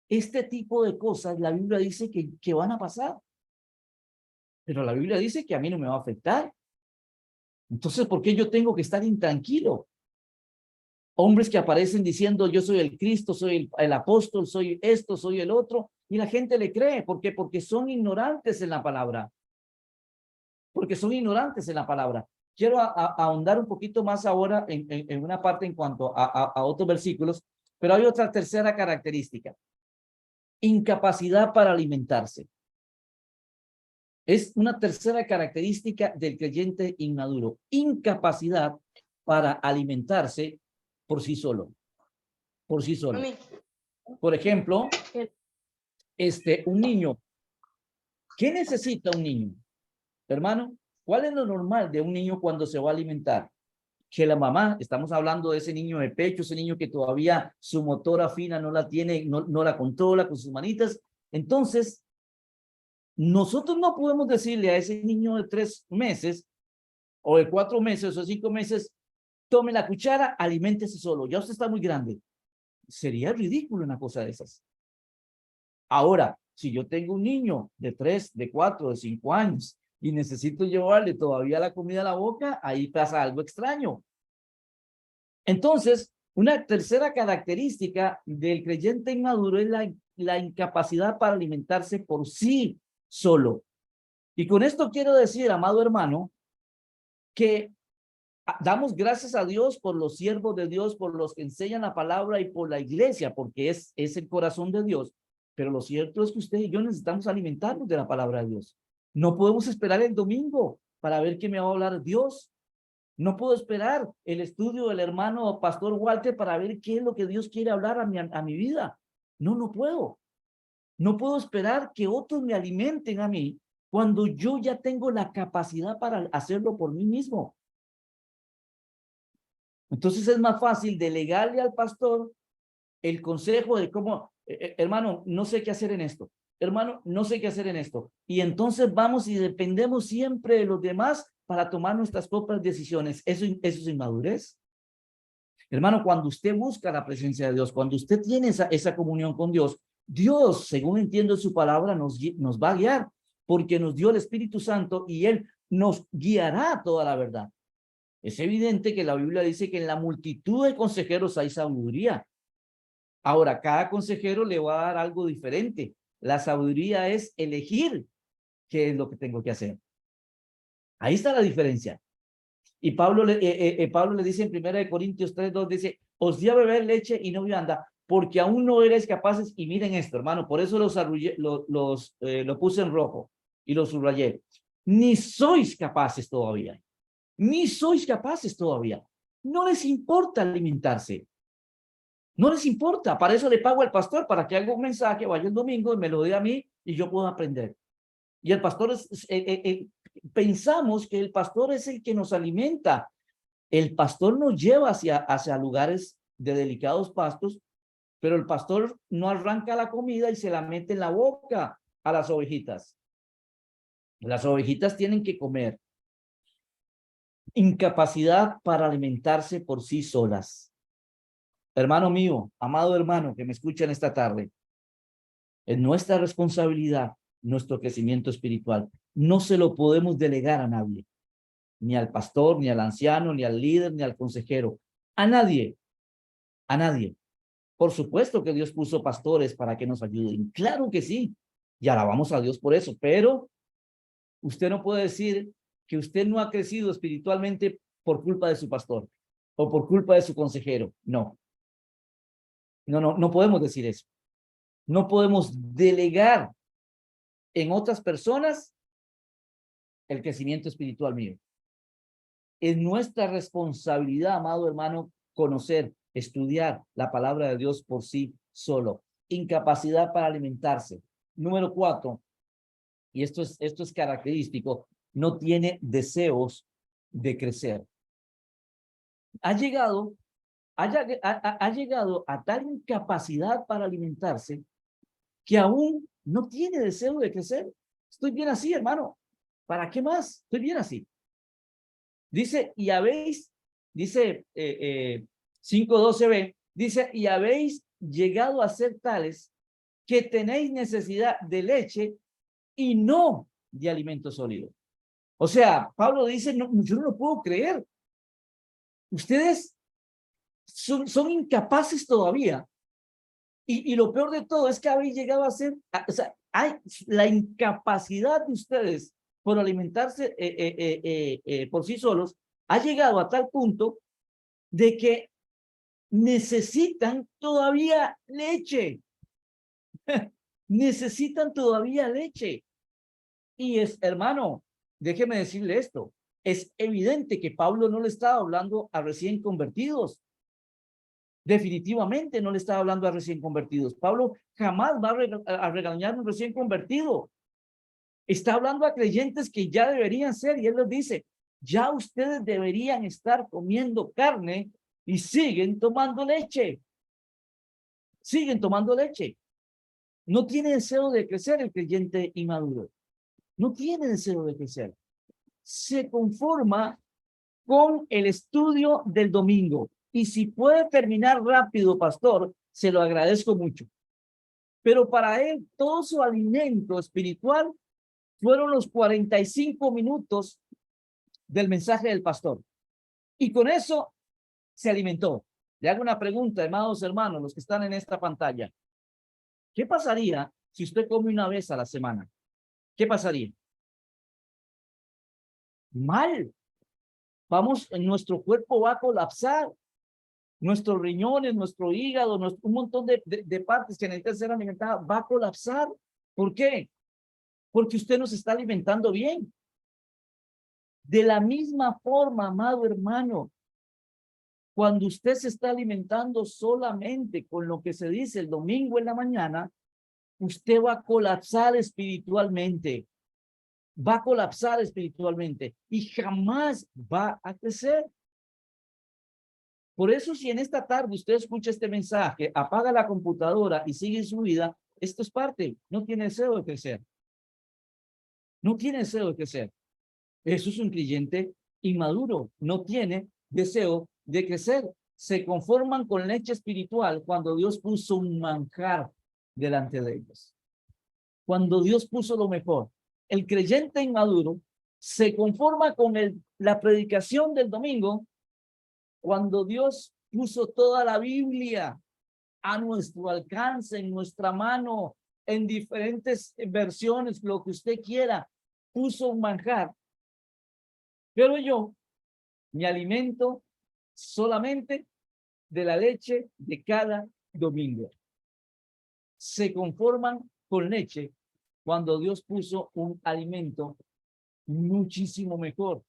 S6: este tipo de cosas, la Biblia dice que van a pasar. Pero la Biblia dice que a mí no me va a afectar. Entonces, ¿por qué yo tengo que estar intranquilo? Hombres que aparecen diciendo, yo soy el Cristo, soy el apóstol, soy esto, soy el otro, y la gente le cree. ¿Por qué? Porque son ignorantes en la palabra. Porque son ignorantes en la palabra. Quiero ahondar un poquito más ahora en una parte en cuanto a otros versículos, pero hay otra tercera característica. Incapacidad para alimentarse. Es una tercera característica del creyente inmaduro. Incapacidad para alimentarse por sí solo. Por sí solo. Por ejemplo, un niño. ¿Qué necesita un niño? Hermano, ¿cuál es lo normal de un niño cuando se va a alimentar? Que la mamá, estamos hablando de ese niño de pecho, ese niño que todavía su motora fina no la tiene, no la controla con sus manitas. Entonces, nosotros no podemos decirle a ese niño de 3 meses o de 4 meses o 5 meses, tome la cuchara, aliméntese solo, ya usted está muy grande. Sería ridículo una cosa de esas. Ahora, si yo tengo un niño de 3, de 4, de 5 años y necesito llevarle todavía la comida a la boca, ahí pasa algo extraño. Entonces, una tercera característica del creyente inmaduro es la incapacidad para alimentarse por sí solo. Y con esto quiero decir, amado hermano, que damos gracias a Dios por los siervos de Dios, por los que enseñan la palabra y por la iglesia, porque es el corazón de Dios. Pero lo cierto es que usted y yo necesitamos alimentarnos de la palabra de Dios. No podemos esperar el domingo para ver qué me va a hablar Dios. No puedo esperar el estudio del hermano Pastor Walter para ver qué es lo que Dios quiere hablar a mi vida. No, no puedo. No puedo esperar que otros me alimenten a mí cuando yo ya tengo la capacidad para hacerlo por mí mismo. Entonces es más fácil delegarle al pastor el consejo de cómo, hermano, no sé qué hacer en esto. Hermano, no sé qué hacer en esto. Y entonces vamos y dependemos siempre de los demás para tomar nuestras propias decisiones. Eso es inmadurez. Hermano, cuando usted busca la presencia de Dios, cuando usted tiene esa comunión con Dios, Dios, según entiendo su palabra, nos va a guiar, porque nos dio el Espíritu Santo y Él nos guiará a toda la verdad. Es evidente que la Biblia dice que en la multitud de consejeros hay sabiduría. Ahora, cada consejero le va a dar algo diferente. La sabiduría es elegir qué es lo que tengo que hacer. Ahí está la diferencia. Y Pablo le dice en 1 Corintios 3:2, dice, os di a beber leche y no vianda, porque aún no eres capaces. Y miren esto, hermano, por eso lo puse en rojo y lo subrayé. Ni sois capaces todavía. Ni sois capaces todavía. No les importa alimentarse. No les importa. Para eso le pago al pastor, para que haga un mensaje, vaya el domingo y me lo dé a mí y yo pueda aprender. Y el pastor pensamos que el pastor es el que nos alimenta. El pastor nos lleva hacia lugares de delicados pastos, pero el pastor no arranca la comida y se la mete en la boca a las ovejitas. Las ovejitas tienen que comer. Incapacidad para alimentarse por sí solas. Hermano mío, amado hermano que me escuchan esta tarde, es nuestra responsabilidad, nuestro crecimiento espiritual. No se lo podemos delegar a nadie, ni al pastor, ni al anciano, ni al líder, ni al consejero, a nadie, a nadie. Por supuesto que Dios puso pastores para que nos ayuden, claro que sí, y alabamos a Dios por eso, pero usted no puede decir que usted no ha crecido espiritualmente por culpa de su pastor o por culpa de su consejero. No. No podemos decir eso. No podemos delegar en otras personas el crecimiento espiritual mío. Es nuestra responsabilidad, amado hermano, conocer, estudiar la palabra de Dios por sí solo. Incapacidad para alimentarse. Número 4, y esto es característico, no tiene deseos de crecer. Ha llegado a tal incapacidad para alimentarse que aún no tiene deseo de crecer. Estoy bien así, hermano. ¿Para qué más? Estoy bien así. Dice, y habéis, dice 5:12b, dice, y habéis llegado a ser tales que tenéis necesidad de leche y no de alimento sólido. O sea, Pablo dice, no, yo no lo puedo creer. Ustedes son incapaces todavía. Y lo peor de todo es que habéis llegado a ser, o sea, hay la incapacidad de ustedes por alimentarse por sí solos, ha llegado a tal punto de que necesitan todavía leche. Necesitan todavía leche. Y hermano, déjeme decirle esto, es evidente que Pablo no le estaba hablando a recién convertidos. Definitivamente no le estaba hablando a recién convertidos. Pablo jamás va a regañar a un recién convertido. Está hablando a creyentes que ya deberían ser, y él les dice, ya ustedes deberían estar comiendo carne y siguen tomando leche. Siguen tomando leche. No tiene deseo de crecer el creyente inmaduro. No tiene deseo de crecer. Se conforma con el estudio del domingo. Y si puede terminar rápido, pastor, se lo agradezco mucho. Pero para él, todo su alimento espiritual fueron los 45 minutos del mensaje del pastor. Y con eso se alimentó. Le hago una pregunta, amados hermanos, los que están en esta pantalla. ¿Qué pasaría si usted come una vez a la semana? ¿Qué pasaría? Mal. Nuestro cuerpo va a colapsar. Nuestros riñones, nuestro hígado, un montón de partes que necesitan ser alimentadas va a colapsar. ¿Por qué? porque usted no se está alimentando bien. De la misma forma, amado hermano, cuando usted se está alimentando solamente con lo que se dice el domingo en la mañana, usted va a colapsar espiritualmente. Va a colapsar espiritualmente y jamás va a crecer. Por eso, si en esta tarde usted escucha este mensaje, apaga la computadora y sigue su vida, esto es parte. No tiene deseo de crecer. No tiene deseo de crecer. Eso es un creyente inmaduro. No tiene deseo de crecer. Se conforman con leche espiritual cuando Dios puso un manjar delante de ellos. Cuando Dios puso lo mejor. El creyente inmaduro se conforma con la predicación del domingo cuando Dios puso toda la Biblia a nuestro alcance, en nuestra mano, en diferentes versiones, lo que usted quiera, puso un manjar. Pero yo me alimento solamente de la leche de cada domingo. Se conforman con leche cuando Dios puso un alimento muchísimo mejor,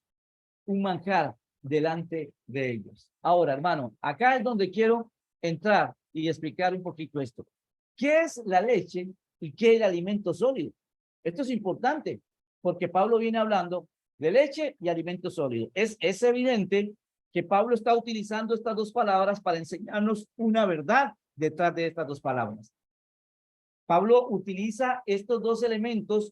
S6: un manjar delante de ellos. Ahora, hermano, acá es donde quiero entrar y explicar un poquito esto. ¿Qué es la leche y qué es el alimento sólido? Esto es importante porque Pablo viene hablando de leche y alimento sólido. Es evidente que Pablo está utilizando estas dos palabras para enseñarnos una verdad detrás de estas dos palabras. Pablo utiliza estos dos elementos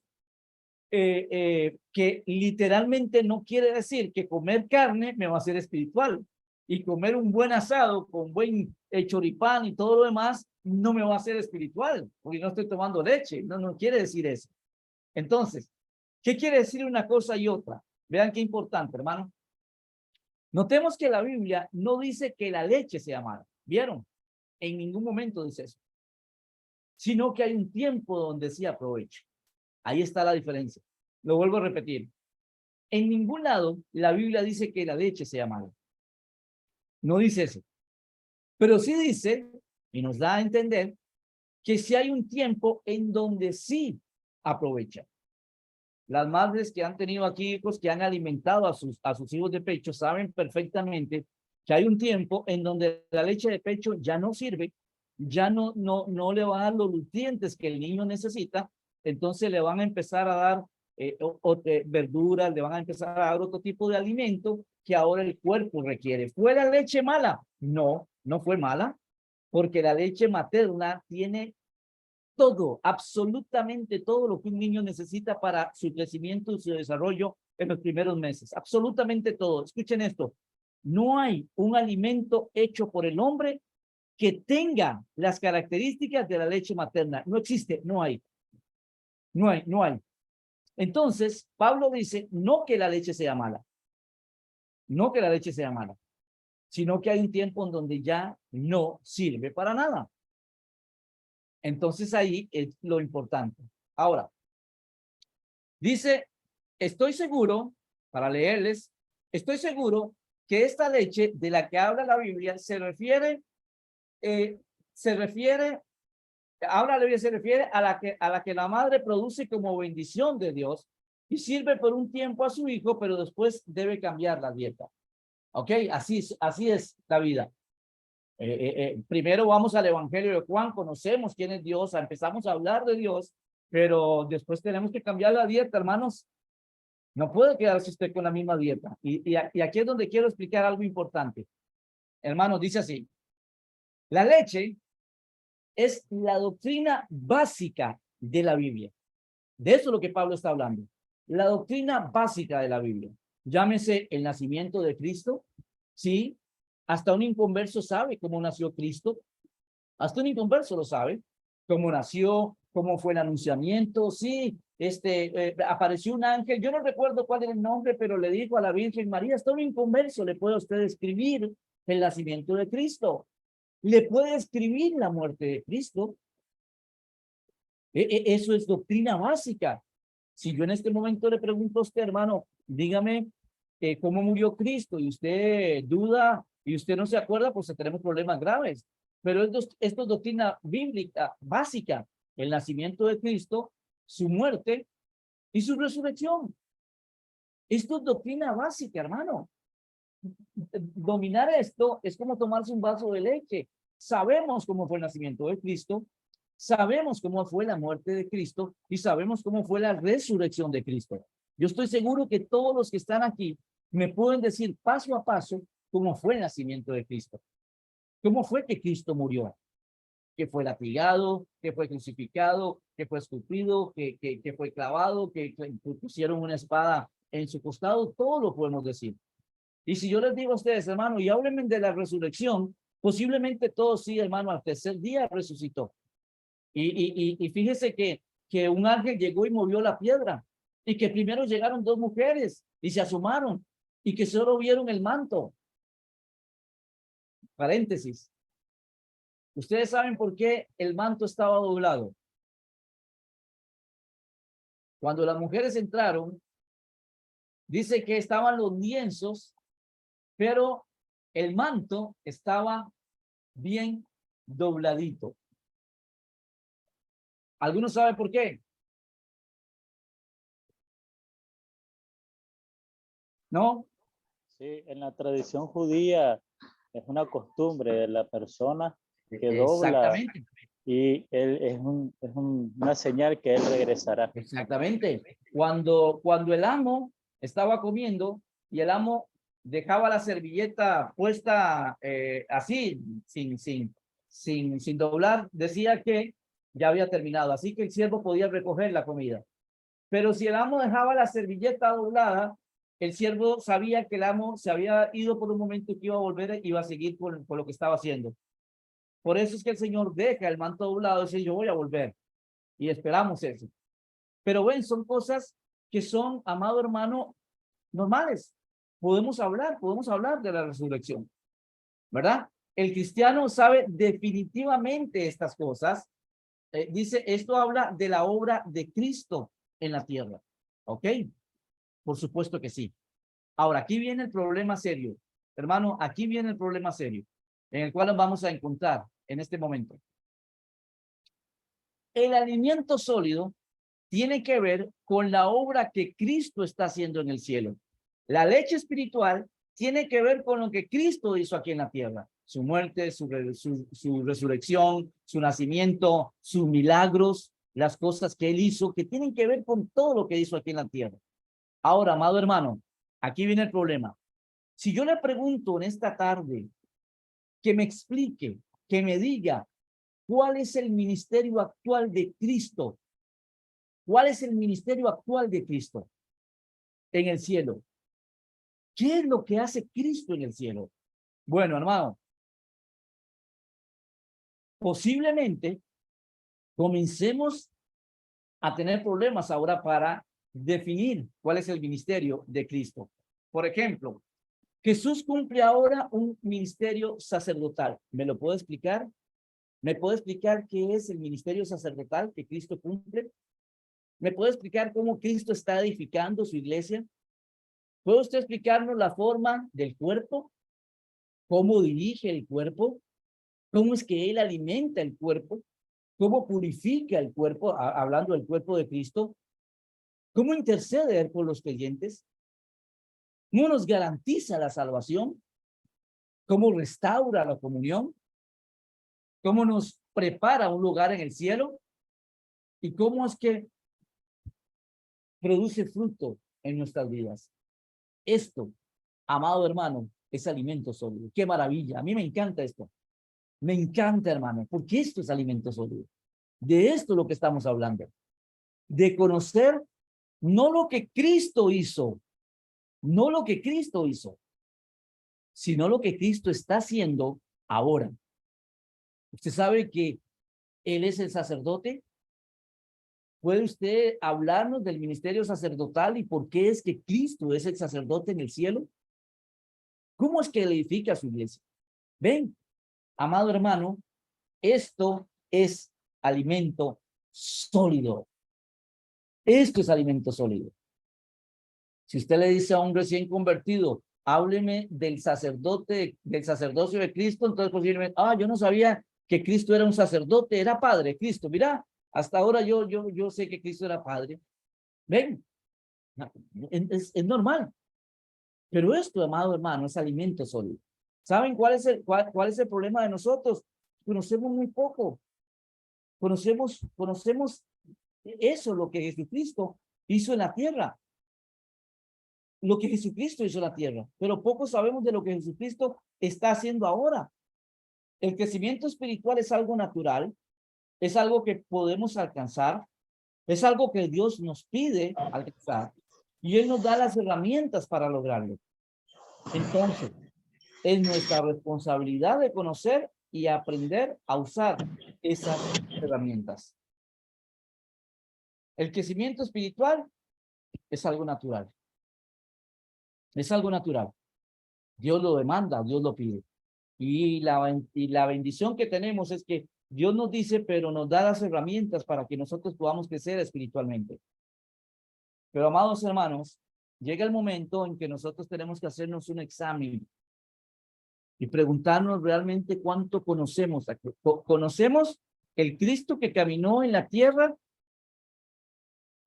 S6: que literalmente no quiere decir que comer carne me va a hacer espiritual y comer un buen asado con buen choripán y todo lo demás no me va a hacer espiritual porque no estoy tomando leche. No quiere decir eso. Entonces, ¿qué quiere decir una cosa y otra? Vean qué importante, hermano. Notemos que la Biblia no dice que la leche sea mala. ¿Vieron? En ningún momento dice eso. Sino que hay un tiempo donde sí aprovecha. Ahí está la diferencia. Lo vuelvo a repetir. En ningún lado la Biblia dice que la leche sea mala. No dice eso. Pero sí dice, y nos da a entender, que sí hay un tiempo en donde sí aprovecha. Las madres que han tenido aquí hijos que han alimentado a sus hijos de pecho saben perfectamente que hay un tiempo en donde la leche de pecho ya no sirve, ya no le va a dar los nutrientes que el niño necesita, entonces le van a empezar a dar verduras, le van a empezar a dar otro tipo de alimento que ahora el cuerpo requiere. ¿Fue la leche mala? No, no fue mala, porque la leche materna tiene todo, absolutamente todo lo que un niño necesita para su crecimiento y su desarrollo en los primeros meses. Absolutamente todo. Escuchen esto. No hay un alimento hecho por el hombre que tenga las características de la leche materna. No existe, no hay. No hay. Entonces, Pablo dice, no que la leche sea mala. No que la leche sea mala, sino que hay un tiempo en donde ya no sirve para nada. Entonces ahí es lo importante. Ahora, dice, estoy seguro, para leerles, estoy seguro que esta leche de la que habla la Biblia se refiere a la que la madre produce como bendición de Dios y sirve por un tiempo a su hijo, pero después debe cambiar la dieta. ¿Ok? Así es la vida. Primero vamos al Evangelio de Juan, conocemos quién es Dios, empezamos a hablar de Dios, pero después tenemos que cambiar la dieta, hermanos. No puede quedarse usted con la misma dieta. Y aquí es donde quiero explicar algo importante. Hermanos, dice así. La leche es la doctrina básica de la Biblia. De eso es lo que Pablo está hablando. La doctrina básica de la Biblia. Llámese el nacimiento de Cristo. Sí, hasta un inconverso sabe cómo nació Cristo. Hasta un inconverso lo sabe. Cómo nació, cómo fue el anunciamiento. Sí, apareció un ángel. Yo no recuerdo cuál era el nombre, pero le dijo a la Virgen María, hasta un inconverso le puede usted escribir el nacimiento de Cristo. Le puede escribir la muerte de Cristo. Eso es doctrina básica. Si yo en este momento le pregunto a usted, hermano, dígame cómo murió Cristo y usted duda y usted no se acuerda, pues tenemos problemas graves. Pero esto es doctrina bíblica básica. El nacimiento de Cristo, su muerte y su resurrección. Esto es doctrina básica, hermano. Dominar esto es como tomarse un vaso de leche. Sabemos cómo fue el nacimiento de Cristo, sabemos cómo fue la muerte de Cristo y sabemos cómo fue la resurrección de Cristo. Yo estoy seguro que todos los que están aquí me pueden decir paso a paso cómo fue el nacimiento de Cristo. ¿Cómo fue que Cristo murió? Que fue latigado, que fue crucificado, que fue escupido, que fue clavado, que pusieron una espada en su costado. Todo lo podemos decir. Y si yo les digo a ustedes, hermano, y háblenme de la resurrección, posiblemente todos sí, hermano, al tercer día resucitó. Y fíjese que un ángel llegó y movió la piedra, y que primero llegaron dos mujeres y se asomaron, y que solo vieron el manto. Paréntesis. ¿Ustedes saben por qué el manto estaba doblado? Cuando las mujeres entraron, dice que estaban los lienzos, pero el manto estaba bien dobladito. ¿Algunos saben por qué? ¿No?
S7: Sí, en la tradición judía es una costumbre de la persona que dobla.
S6: Exactamente.
S7: Y él es una señal que él regresará.
S6: Exactamente. Cuando el amo estaba comiendo y el amo dejaba la servilleta puesta así, sin doblar, decía que ya había terminado. Así que el siervo podía recoger la comida. Pero si el amo dejaba la servilleta doblada, el siervo sabía que el amo se había ido por un momento y que iba a volver y iba a seguir con lo que estaba haciendo. Por eso es que el Señor deja el manto doblado y dice, yo voy a volver. Y esperamos eso. Pero ven, son cosas que son, amado hermano, normales. Podemos hablar de la resurrección, ¿verdad? El cristiano sabe definitivamente estas cosas. Dice, esto habla de la obra de Cristo en la tierra. ¿Ok? Por supuesto que sí. Ahora, aquí viene el problema serio. Hermano, aquí viene el problema serio, en el cual nos vamos a encontrar en este momento. El alimento sólido tiene que ver con la obra que Cristo está haciendo en el cielo. La leche espiritual tiene que ver con lo que Cristo hizo aquí en la tierra. Su muerte, su resurrección, su nacimiento, sus milagros, las cosas que él hizo, que tienen que ver con todo lo que hizo aquí en la tierra. Ahora, amado hermano, aquí viene el problema. Si yo le pregunto en esta tarde que me explique, que me diga cuál es el ministerio actual de Cristo, ¿cuál es el ministerio actual de Cristo en el cielo? ¿Qué es lo que hace Cristo en el cielo? Bueno, hermano, posiblemente comencemos a tener problemas ahora para definir cuál es el ministerio de Cristo. Por ejemplo, Jesús cumple ahora un ministerio sacerdotal. ¿Me lo puedo explicar? ¿Me puede explicar qué es el ministerio sacerdotal que Cristo cumple? ¿Me puede explicar cómo Cristo está edificando su iglesia? ¿Puede usted explicarnos la forma del cuerpo? ¿Cómo dirige el cuerpo? ¿Cómo es que Él alimenta el cuerpo? ¿Cómo purifica el cuerpo? Hablando del cuerpo de Cristo. ¿Cómo intercede Él por los creyentes? ¿Cómo nos garantiza la salvación? ¿Cómo restaura la comunión? ¿Cómo nos prepara un lugar en el cielo? ¿Y cómo es que produce fruto en nuestras vidas? Esto, amado hermano, es alimento sólido. ¡Qué maravilla! A mí me encanta esto. Me encanta, hermano, porque esto es alimento sólido. De esto es lo que estamos hablando. De conocer no lo que Cristo hizo, no lo que Cristo hizo, sino lo que Cristo está haciendo ahora. ¿Usted sabe que Él es el sacerdote? ¿Puede usted hablarnos del ministerio sacerdotal y por qué es que Cristo es el sacerdote en el cielo? ¿Cómo es que Él edifica su iglesia? Ven, amado hermano, esto es alimento sólido. Esto es alimento sólido. Si usted le dice a un recién convertido, hábleme del sacerdote, del sacerdocio de Cristo, entonces posiblemente, yo no sabía que Cristo era un sacerdote, era padre Cristo. Mira, hasta ahora yo sé que Cristo era padre. ¿Ven? Es normal. Pero esto, amado hermano, es alimento sólido. ¿Saben cuál es el problema de nosotros? Conocemos muy poco. Conocemos eso, lo que Jesucristo hizo en la tierra. Lo que Jesucristo hizo en la tierra. Pero poco sabemos de lo que Jesucristo está haciendo ahora. El crecimiento espiritual es algo natural. Es algo que podemos alcanzar. Es algo que Dios nos pide alcanzar. Y Él nos da las herramientas para lograrlo. Entonces, es nuestra responsabilidad de conocer y aprender a usar esas herramientas. El crecimiento espiritual es algo natural. Es algo natural. Dios lo demanda, Dios lo pide. Y la bendición que tenemos es que Dios nos dice, pero nos da las herramientas para que nosotros podamos crecer espiritualmente. Pero, amados hermanos, llega el momento en que nosotros tenemos que hacernos un examen y preguntarnos realmente cuánto conocemos. ¿Conocemos el Cristo que caminó en la tierra?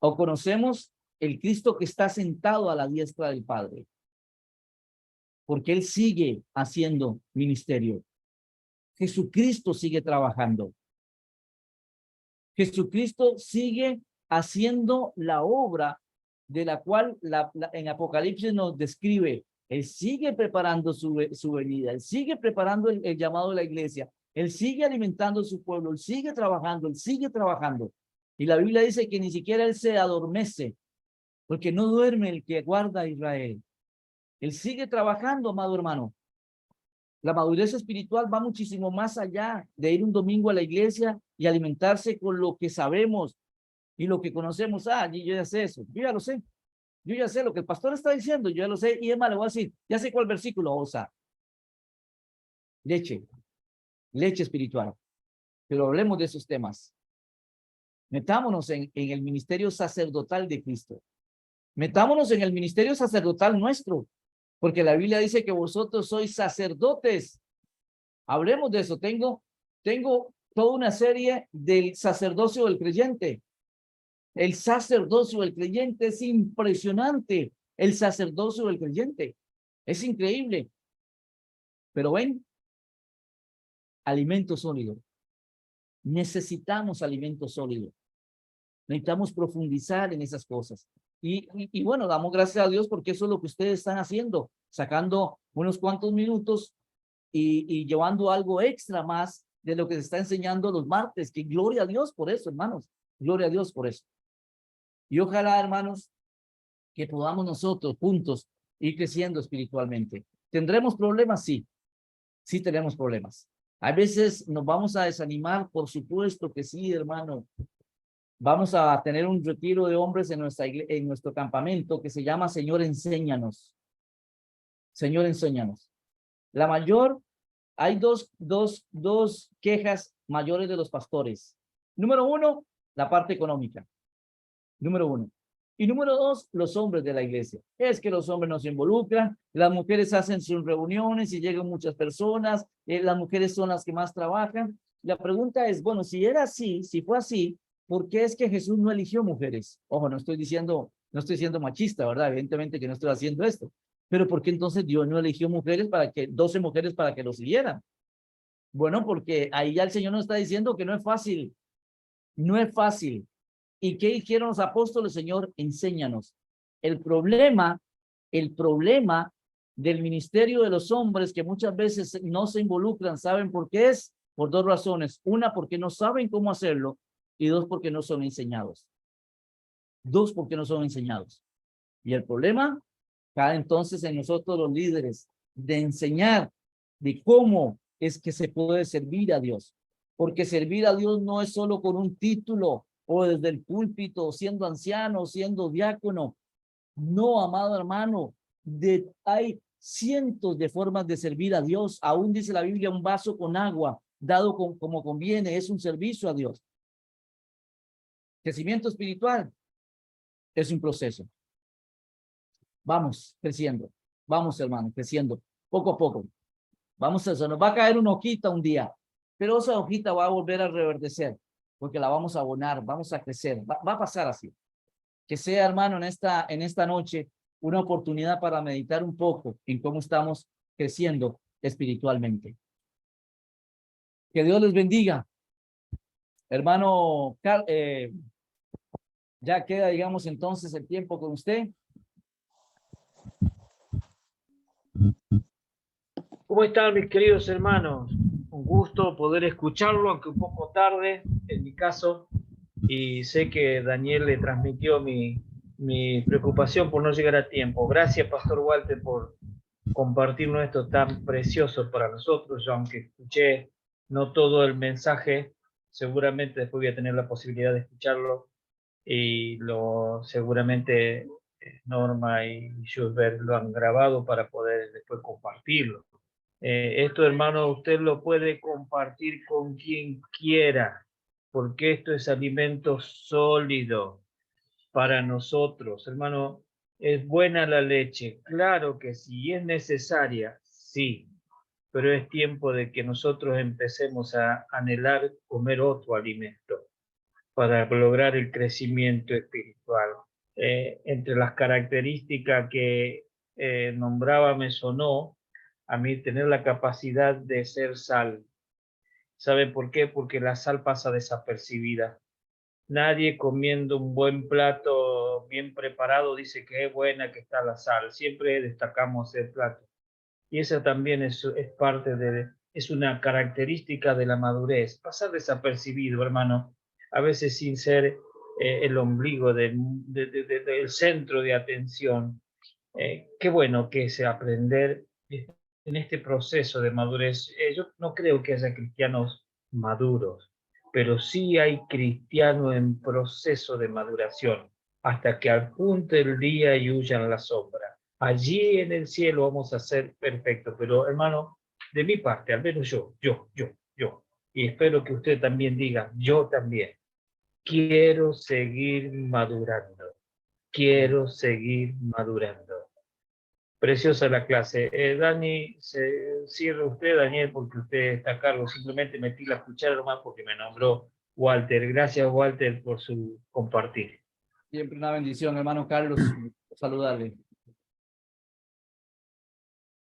S6: ¿O conocemos el Cristo que está sentado a la diestra del Padre? Porque Él sigue haciendo ministerio. Jesucristo sigue trabajando. Jesucristo sigue haciendo la obra de la cual en Apocalipsis nos describe. Él sigue preparando su venida. Él sigue preparando el llamado de la iglesia. Él sigue alimentando a su pueblo. Él sigue trabajando. Él sigue trabajando. Y la Biblia dice que ni siquiera Él se adormece, porque no duerme el que guarda a Israel. Él sigue trabajando, amado hermano. La madurez espiritual va muchísimo más allá de ir un domingo a la iglesia y alimentarse con lo que sabemos y lo que conocemos. Yo ya sé eso. Yo ya lo sé. Yo ya sé lo que el pastor está diciendo. Yo ya lo sé. Y es más, le voy a decir, ya sé cuál versículo vamos a usar. Leche espiritual. Pero hablemos de esos temas. Metámonos en el ministerio sacerdotal de Cristo. Metámonos en el ministerio sacerdotal nuestro. Porque la Biblia dice que vosotros sois sacerdotes. Hablemos de eso. Tengo toda una serie del sacerdocio del creyente. El sacerdocio del creyente es impresionante. El sacerdocio del creyente es increíble. Pero ven, alimento sólido. Necesitamos alimento sólido. Necesitamos profundizar en esas cosas. Y bueno, damos gracias a Dios porque eso es lo que ustedes están haciendo, sacando unos cuantos minutos y llevando algo extra más de lo que se está enseñando los martes. Que gloria a Dios por eso, hermanos. Gloria a Dios por eso. Y ojalá, hermanos, que podamos nosotros juntos ir creciendo espiritualmente. ¿Tendremos problemas? Sí. Sí tenemos problemas. A veces nos vamos a desanimar, por supuesto que sí, hermano. Vamos a tener un retiro de hombres en nuestro campamento que se llama Señor, enséñanos. Señor, enséñanos. Hay dos quejas mayores de los pastores. Número uno, la parte económica. Número uno. Y número dos, los hombres de la iglesia. Es que los hombres no se involucran, las mujeres hacen sus reuniones y llegan muchas personas, las mujeres son las que más trabajan. La pregunta es, bueno, si era así, si fue así, ¿por qué es que Jesús no eligió mujeres? Ojo, no estoy siendo machista, ¿verdad? Evidentemente que no estoy haciendo esto. Pero ¿por qué entonces Dios no eligió 12 mujeres para que lo siguieran? Bueno, porque ahí ya el Señor nos está diciendo que no es fácil. No es fácil. ¿Y qué hicieron los apóstoles? Señor, enséñanos. El problema del ministerio de los hombres que muchas veces no se involucran, ¿saben por qué es? Por dos razones. Una, porque no saben cómo hacerlo. Y dos, porque no son enseñados. Porque no son enseñados. Y el problema cae entonces en nosotros los líderes de enseñar de cómo es que se puede servir a Dios. Porque servir a Dios no es solo con un título o desde el púlpito, siendo anciano, siendo diácono. No, amado hermano, hay cientos de formas de servir a Dios. Aún dice la Biblia, un vaso con agua dado como conviene es un servicio a Dios. Crecimiento espiritual es un proceso. Vamos creciendo. Vamos, hermano, creciendo poco a poco. Vamos a eso. Nos va a caer una hojita un día, pero esa hojita va a volver a reverdecer porque la vamos a abonar, vamos a crecer. Va a pasar así. que sea, hermano, en esta noche, una oportunidad para meditar un poco en cómo estamos creciendo espiritualmente. Que Dios les bendiga. Hermano, ya queda, digamos, entonces el tiempo con usted.
S9: ¿Cómo están mis queridos hermanos? Un gusto poder escucharlo, aunque un poco tarde en mi caso, y sé que Daniel le transmitió mi preocupación por no llegar a tiempo. Gracias, Pastor Walter, por compartirnos esto tan precioso para nosotros. Yo, aunque escuché no todo el mensaje, seguramente después voy a tener la posibilidad de escucharlo, y seguramente Norma y Schubert lo han grabado para poder después compartirlo. Esto, hermano, usted lo puede compartir con quien quiera, porque esto es alimento sólido para nosotros. Hermano, ¿es buena la leche? Claro que sí. ¿Es necesaria? Sí. Pero es tiempo de que nosotros empecemos a anhelar comer otro alimento para lograr el crecimiento espiritual. Entre las características que nombraba me sonó a mí tener la capacidad de ser sal. ¿Sabe por qué? Porque la sal pasa desapercibida. Nadie comiendo un buen plato bien preparado dice que es buena que está la sal. Siempre destacamos el plato. Y esa también es es una característica de la madurez. Pasar desapercibido, hermano, a veces sin ser el ombligo del centro de atención. Qué bueno que es aprender en este proceso de madurez. Yo no creo que haya cristianos maduros, pero sí hay cristianos en proceso de maduración, hasta que apunte el día y huyan la sombra. Allí en el cielo vamos a ser perfectos, pero hermano, de mi parte, al menos yo, y espero que usted también diga, yo también, quiero seguir madurando, quiero seguir madurando. Preciosa la clase. Dani, se cierra usted, Daniel, porque usted está a cargo. Simplemente metí la cuchara nomás porque me nombró Walter. Gracias, Walter, por su compartir.
S6: Siempre una bendición, hermano Carlos. Saludarle.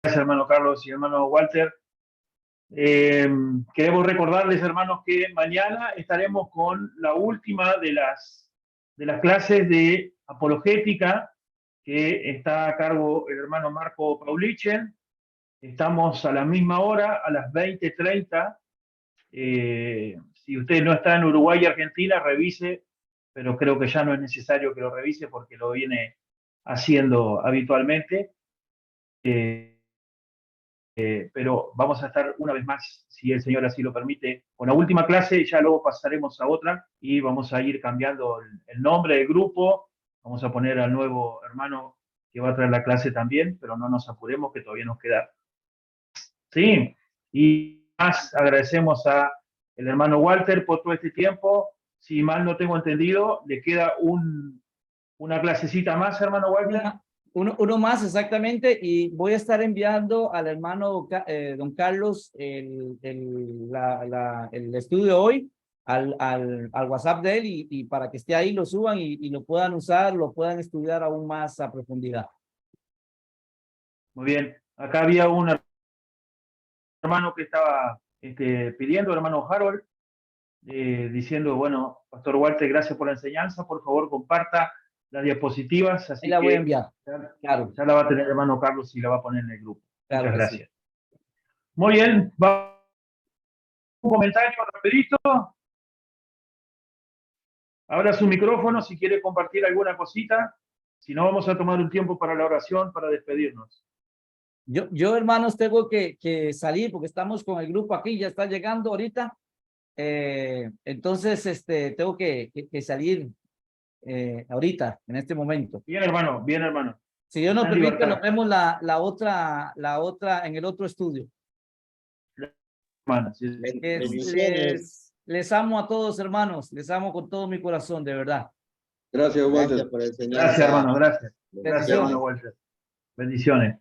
S2: Gracias, hermano Carlos y hermano Walter. Queremos recordarles, hermanos, que mañana estaremos con la última de las clases de apologética, que está a cargo el hermano Marco Paulichen. Estamos a la misma hora, a las 20:30. Si usted no está en Uruguay y Argentina, revise, pero creo que ya no es necesario que lo revise porque lo viene haciendo habitualmente. Pero vamos a estar una vez más, si el Señor así lo permite, con la última clase. Ya luego pasaremos a otra y vamos a ir cambiando el nombre del grupo. Vamos a poner al nuevo hermano que va a traer la clase también, pero no nos apuremos, que todavía nos queda. Sí, y más agradecemos a el hermano Walter por todo este tiempo. Si mal no tengo entendido, le queda una clasecita más, hermano Walter.
S6: Uno más, exactamente, y voy a estar enviando al hermano don Carlos el estudio hoy al WhatsApp de él, y para que esté ahí, lo suban y lo puedan usar, lo puedan estudiar aún más a profundidad.
S2: Muy bien, acá había un hermano que estaba pidiendo, hermano Harold, diciendo, bueno, Pastor Walter, gracias por la enseñanza, por favor comparta las diapositivas. Así
S6: la
S2: que
S6: voy a enviar.
S2: Claro. Ya la va a tener hermano Carlos y la va a poner en el grupo.
S6: Claro.
S2: Muchas gracias. Sí. Muy bien, va un comentario rapidito. Abra su micrófono si quiere compartir alguna cosita. Si no, vamos a tomar un tiempo para la oración, para despedirnos.
S6: Yo hermanos, tengo que salir porque estamos con el grupo aquí, ya está llegando ahorita. Entonces, tengo que salir ahorita, en este momento.
S2: Bien, hermano, bien, hermano.
S6: Si Dios nos permite, nos vemos la otra en el otro estudio.
S2: Hermano, sí.
S6: Les amo a todos, hermanos. Les amo con todo mi corazón, de verdad.
S4: Gracias, Walter, por enseñar.
S2: Gracias, hermano, gracias. Gracias, hermano Walter. Bendiciones.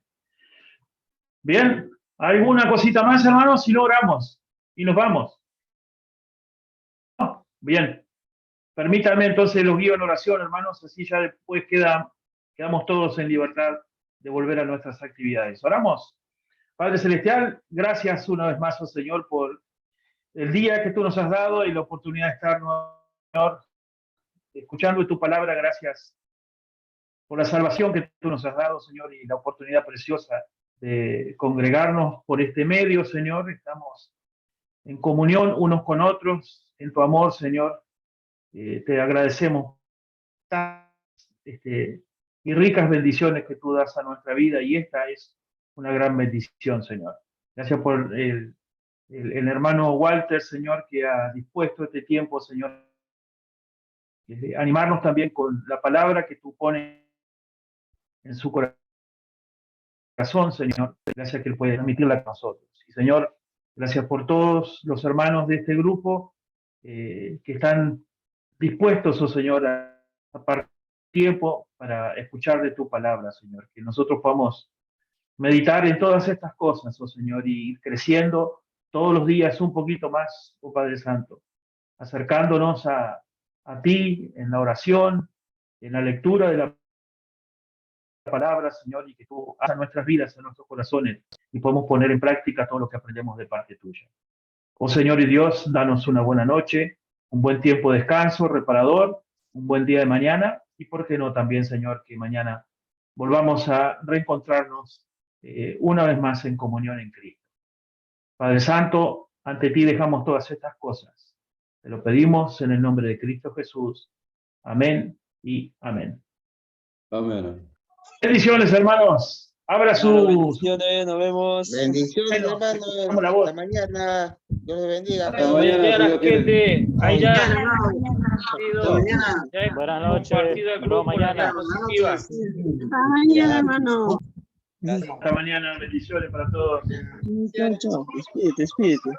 S2: Bien, ¿alguna cosita más, hermanos? Si no, oramos y nos vamos. Bien. Permítanme entonces los guío en oración, hermanos, así ya después quedamos todos en libertad de volver a nuestras actividades. Oramos. Padre Celestial, gracias una vez más, oh Señor, por el día que tú nos has dado y la oportunidad de estar, Señor, escuchando tu palabra. Gracias por la salvación que tú nos has dado, Señor, y la oportunidad preciosa de congregarnos por este medio, Señor. Estamos en comunión unos con otros, en tu amor, Señor. Te agradecemos y ricas bendiciones que tú das a nuestra vida, y esta es una gran bendición, Señor. Gracias por el hermano Walter, Señor, que ha dispuesto este tiempo, Señor, animarnos también con la palabra que tú pones en su corazón, Señor. Gracias que él puede transmitirla a nosotros. Y, Señor, gracias por todos los hermanos de este grupo que están dispuestos, oh Señor, a apartar tiempo para escuchar de tu palabra, Señor. Que nosotros podamos meditar en todas estas cosas, oh Señor, y ir creciendo todos los días un poquito más, oh Padre Santo, acercándonos a ti en la oración, en la lectura de la palabra, Señor, y que tú hagas nuestras vidas, en nuestros corazones, y podemos poner en práctica todo lo que aprendemos de parte tuya. Oh Señor y Dios, danos una buena noche, un buen tiempo de descanso, reparador, un buen día de mañana, y por qué no también, Señor, que mañana volvamos a reencontrarnos una vez más en comunión en Cristo. Padre Santo, ante ti dejamos todas estas cosas. Te lo pedimos en el nombre de Cristo Jesús. Amén y amén.
S10: Amén.
S2: Bendiciones, hermanos. Abra su...
S3: Bendiciones, nos vemos.
S4: Bendiciones, hermanos. Hasta mañana. Dios les bendiga.
S10: Hasta mañana,
S9: gente. Ahí ya.
S7: Buenas noches.
S9: Hasta
S7: mañana.
S1: Hasta mañana, hermano.
S2: Hasta mañana. Bendiciones para todos.
S3: Chao. Espíritu.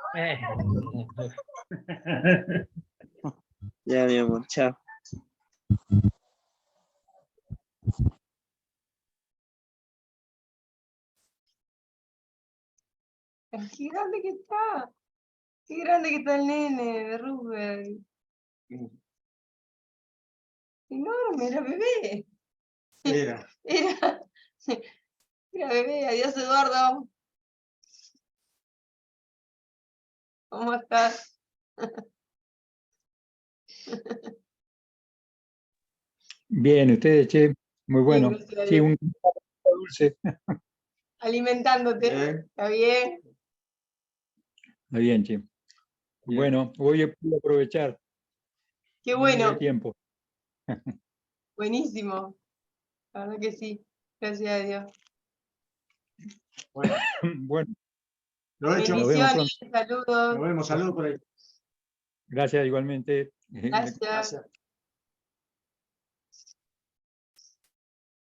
S3: Ya, mi amor. Chao.
S8: Qué grande que está. Qué grande que está el nene de Rubén. Enorme, era bebé. Era bebé. Adiós, Eduardo. ¿Cómo estás?
S11: Bien, ustedes, che, muy bueno.
S8: Bien, gracias a
S11: Sí,
S8: Dios.
S11: un dulce.
S8: Alimentándote. ¿Está bien?
S11: Está bien, che. Bueno, voy a aprovechar
S8: Qué
S11: el
S8: bueno.
S11: tiempo.
S8: Buenísimo. La verdad que sí. Gracias a Dios.
S11: Bueno,
S8: Bendiciones, saludos.
S11: saludos por ahí. Gracias igualmente.
S8: Gracias.